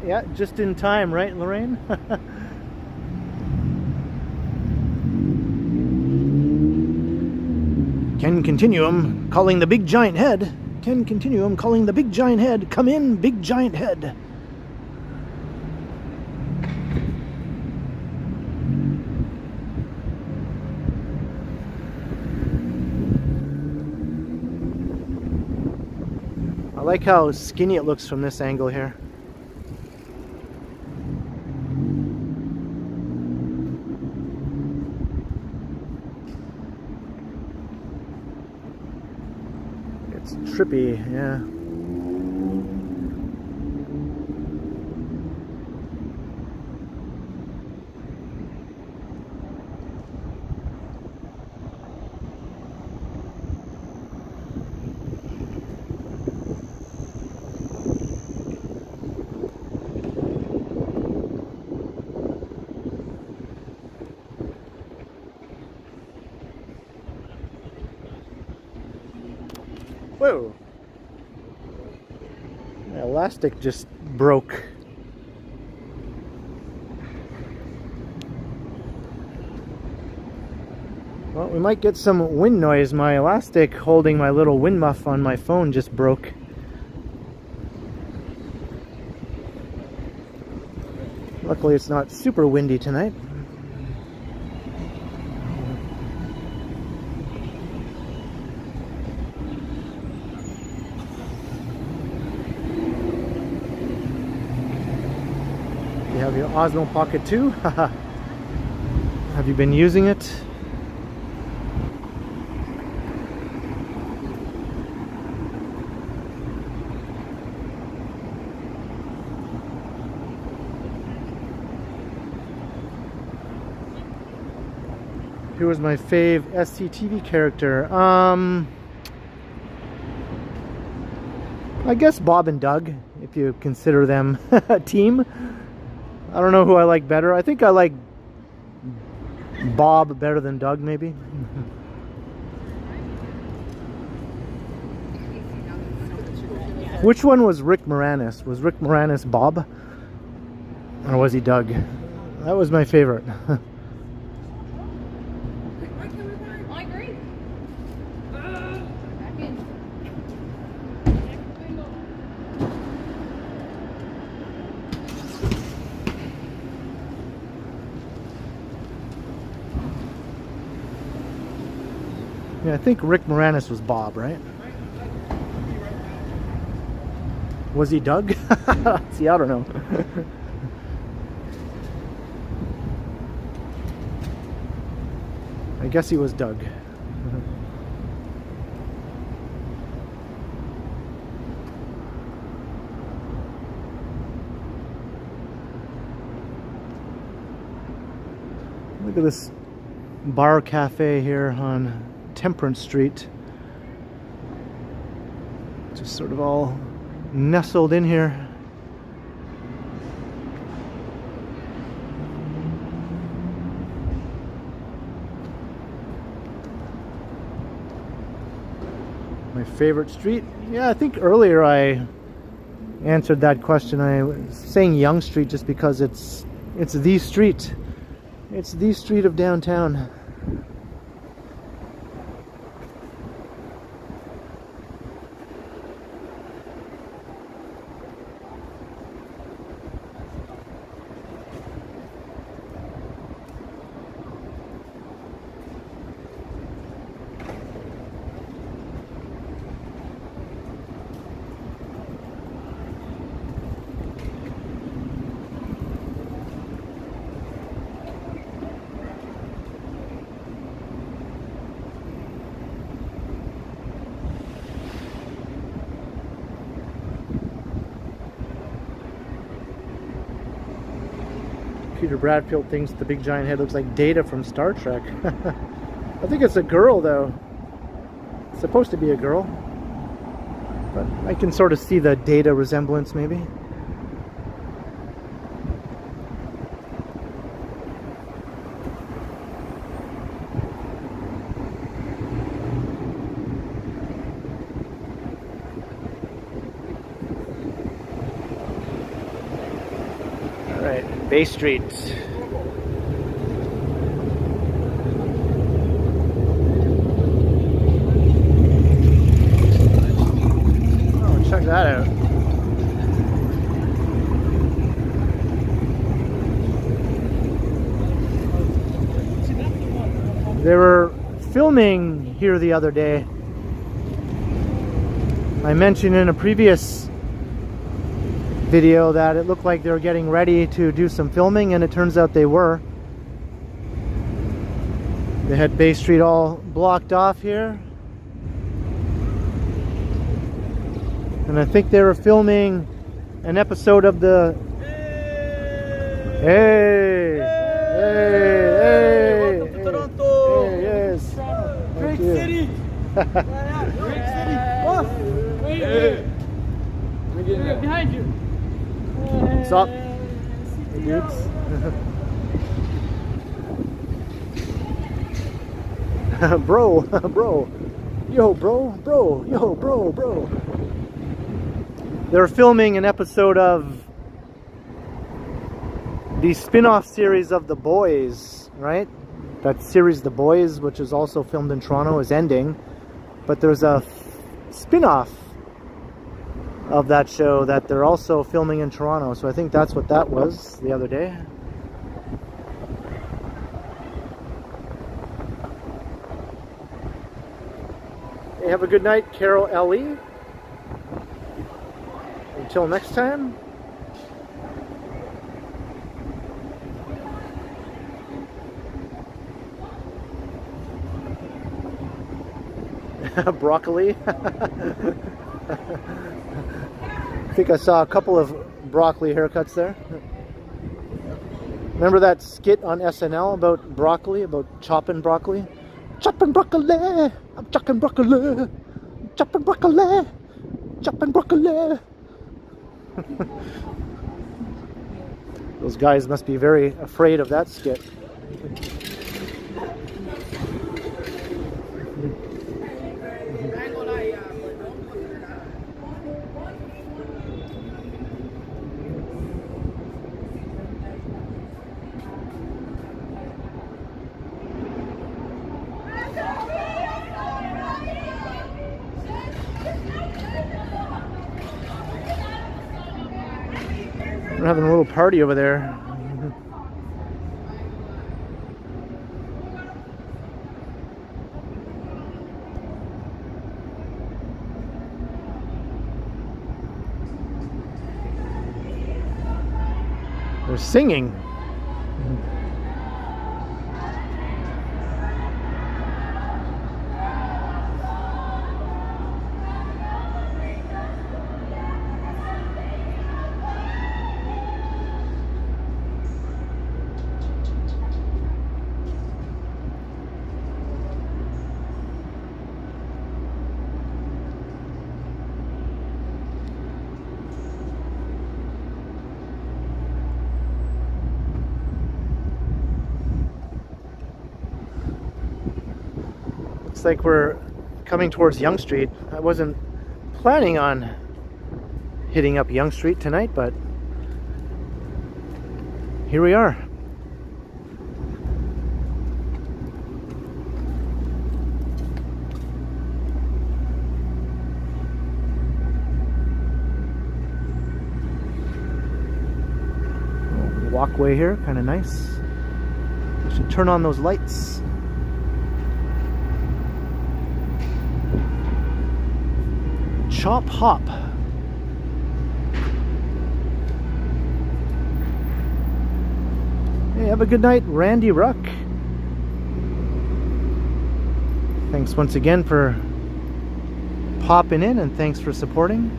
Yeah, just in time, right, Lorraine? Ken Continuum calling the big giant head. Ken Continuum calling the big giant head. Come in, big giant head. I like how skinny it looks from this angle here. It's trippy, yeah. Whoa! The elastic just broke. Well, we might get some wind noise. My elastic holding my little wind muff on my phone just broke. Luckily it's not super windy tonight. You have your Osmo Pocket 2. Have you been using it? Who was my fave SCTV character? I guess Bob and Doug, if you consider them a team. I don't know who I like better. I think I like Bob better than Doug, maybe. Which one was Rick Moranis? Was Rick Moranis Bob? Or was he Doug? That was my favorite. I agree. Yeah, I think Rick Moranis was Bob, right? Was he Doug? See, I don't know. I guess he was Doug. Look at this bar cafe here on Temperance Street. Just sort of all nestled in here. My favorite street? Yeah, I think earlier I answered that question. I was saying Yonge Street just because it's the street. It's the street of downtown. Peter Bradfield thinks the big giant head looks like Data from Star Trek. I think it's a girl though. It's supposed to be a girl. But I can sort of see the Data resemblance maybe. Bay Street. Oh, check that out. They were filming here the other day. I mentioned in a previous video that it looked like they were getting ready to do some filming, and it turns out they were. They had Bay Street all blocked off here. And I think they were filming an episode of the... Hey! Hey! Welcome to Toronto! Hey, yes! Great Thank you. city! Great city! Oh! Hey! Behind you. What's up? Hey, dudes. Bro, bro. Yo, bro, bro. Yo, bro, bro. They're filming an episode of the spin-off series of The Boys, right? That series The Boys, which is also filmed in Toronto, is ending. But there's a spin-off of that show that they're also filming in Toronto. So I think that's what that was the other day. Hey, have a good night, Carol Ellie. Until next time. Broccoli. I think I saw a couple of broccoli haircuts there. Remember that skit on SNL about broccoli, about chopping broccoli? Chopping broccoli! I'm chopping broccoli! Chopping broccoli! Chopping broccoli! Those guys must be very afraid of that skit. We're having a little party over there. They're singing. Looks like we're coming towards Yonge Street. I wasn't planning on hitting up Yonge Street tonight, but here we are. Walkway here, kind of nice. I should turn on those lights. Chop Hop. Hey, have a good night, Randy Ruck. Thanks once again for popping in, and thanks for supporting.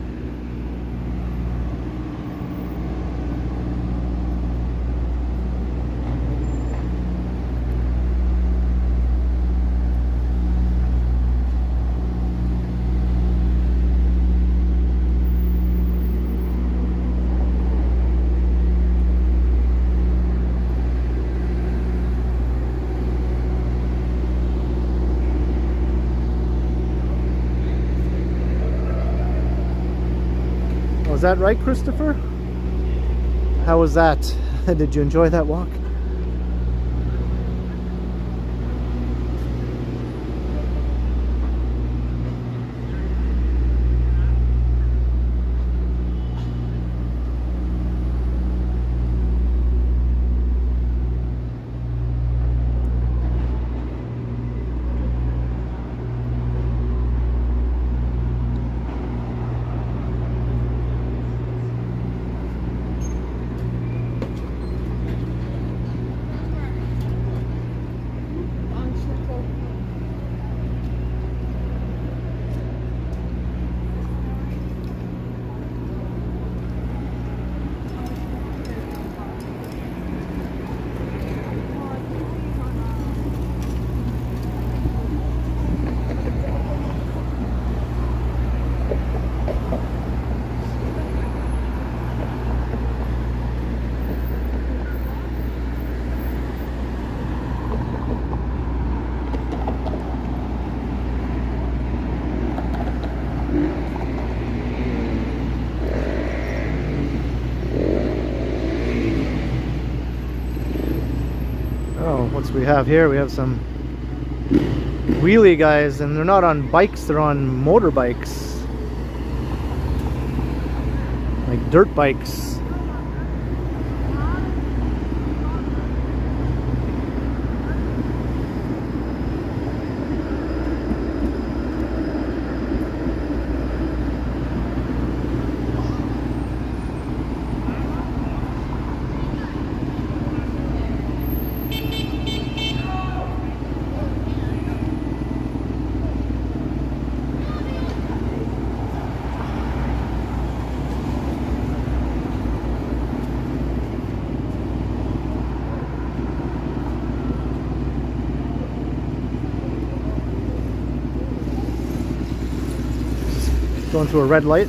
Was that right, Christopher? How was that? Did you enjoy that walk? we have here? We have some wheelie guys, and they're not on bikes, they're on motorbikes. Like dirt bikes. Going through a red light.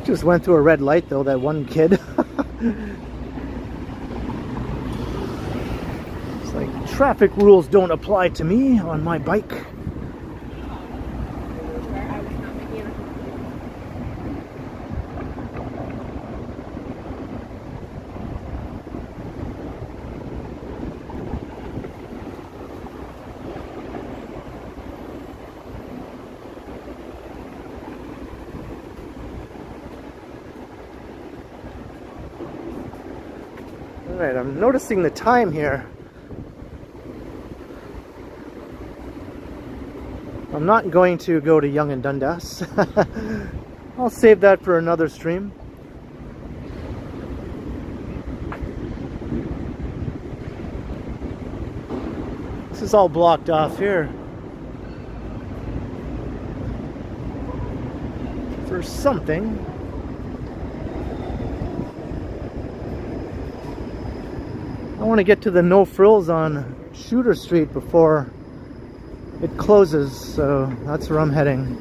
Just went through a red light though, that one kid. It's like, traffic rules don't apply to me on my bike. Alright, I'm noticing the time here. I'm not going to go to Yonge and Dundas. I'll save that for another stream. This is all blocked off here for something. I want to get to the no frills on Shooter Street before it closes, so that's where I'm heading.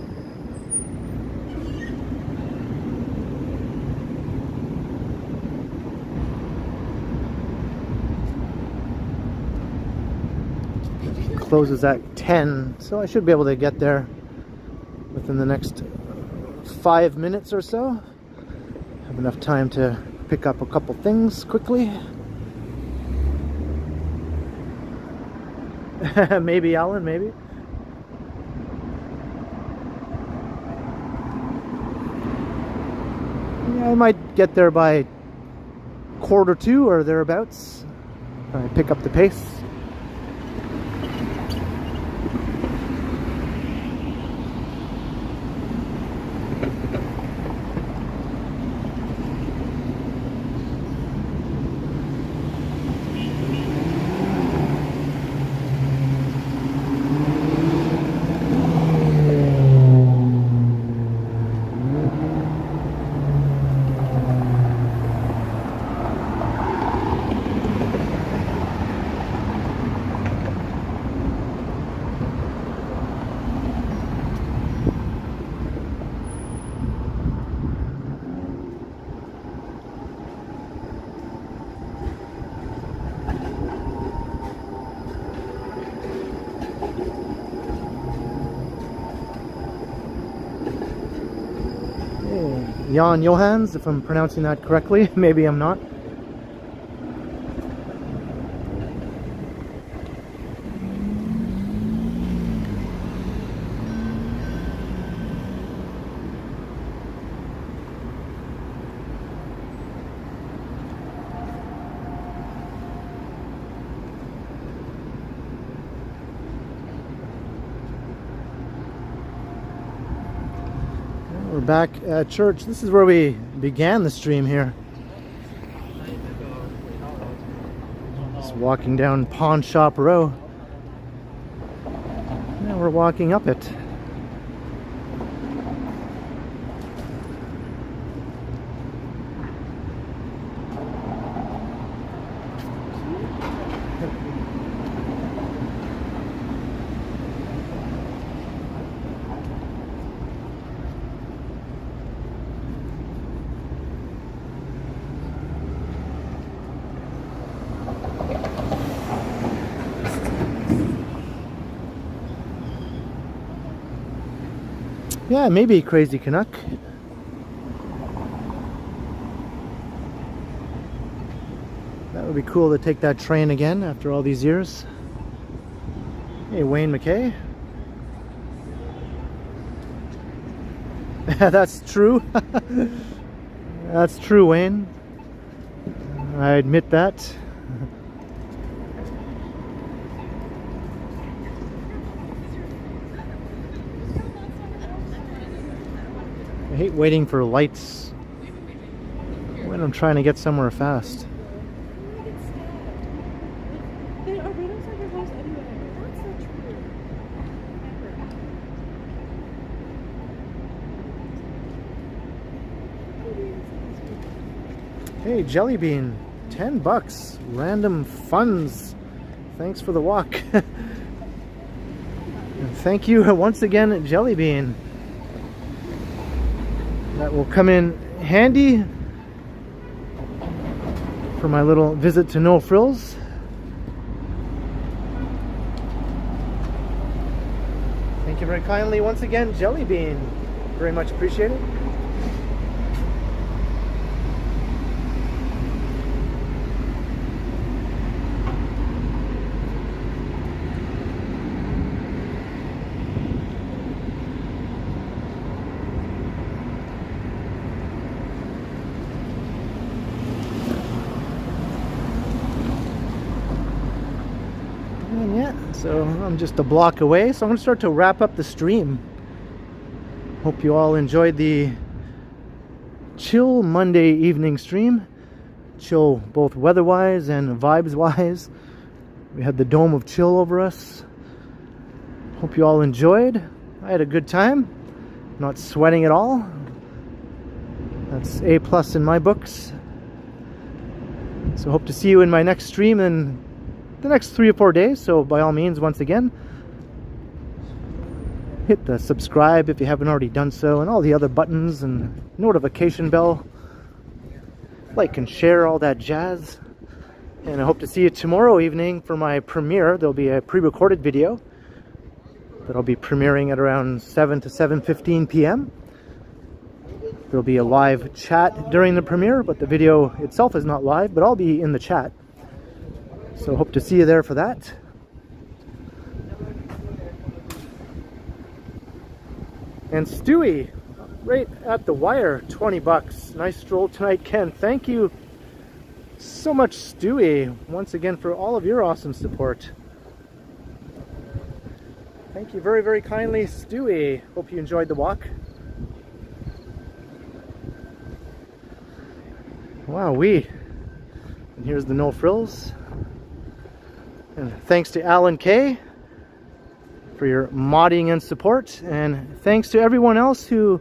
It closes at 10, so I should be able to get there within the next 5 minutes or so. Have enough time to pick up a couple things quickly. Maybe, Alan, maybe. Yeah, I might get there by 1:45 or thereabouts. I pick up the pace. Jan Johans, if I'm pronouncing that correctly. Maybe I'm not. We're back at church. This is where we began the stream here. Just walking down Pawn Shop Row. Now we're walking up it. Yeah, maybe Crazy Canuck. That would be cool to take that train again after all these years. Hey, Wayne McKay. That's true. That's true, Wayne. I admit that. I hate waiting for lights when I'm trying to get somewhere fast. Hey, Jellybean, 10 bucks, random funds. Thanks for the walk. And thank you once again, Jellybean. That will come in handy for my little visit to No Frills. Thank you very kindly once again, Jellybean. Very much appreciated. So I'm just a block away, so I'm going to start to wrap up the stream. Hope you all enjoyed the chill Monday evening stream. Chill both weather-wise and vibes-wise. We had the dome of chill over us. Hope you all enjoyed. I had a good time. Not sweating at all. That's A+ in my books. So hope to see you in my next stream in the next 3 or 4 days. So by all means, once again, hit the subscribe if you haven't already done so, and all the other buttons and notification bell. Like and share, all that jazz. And I hope to see you tomorrow evening for my premiere. There'll be a pre-recorded video that I'll be premiering at around 7 to 7:15 p.m. There'll be a live chat during the premiere, but the video itself is not live, but I'll be in the chat. So hope to see you there for that. And Stewie, right at the wire, 20 bucks. Nice stroll tonight, Ken. Thank you so much, Stewie, once again for all of your awesome support. Thank you very, very kindly, Stewie. Hope you enjoyed the walk. Wowee. And here's the No Frills. And thanks to Alan K for your modding and support. And thanks to everyone else who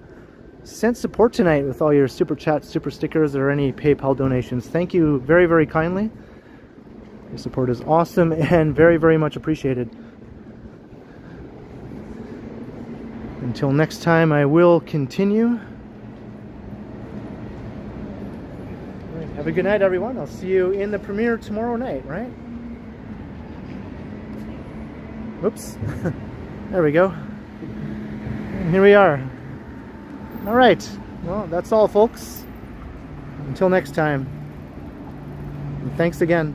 sent support tonight with all your super chats, super stickers, or any PayPal donations. Thank you very, very kindly. Your support is awesome and very, very much appreciated. Until next time, I will continue. Have a good night, everyone. I'll see you in the premiere tomorrow night, right? Oops. There we go. And here we are. All right. Well, that's all, folks. Until next time. And thanks again.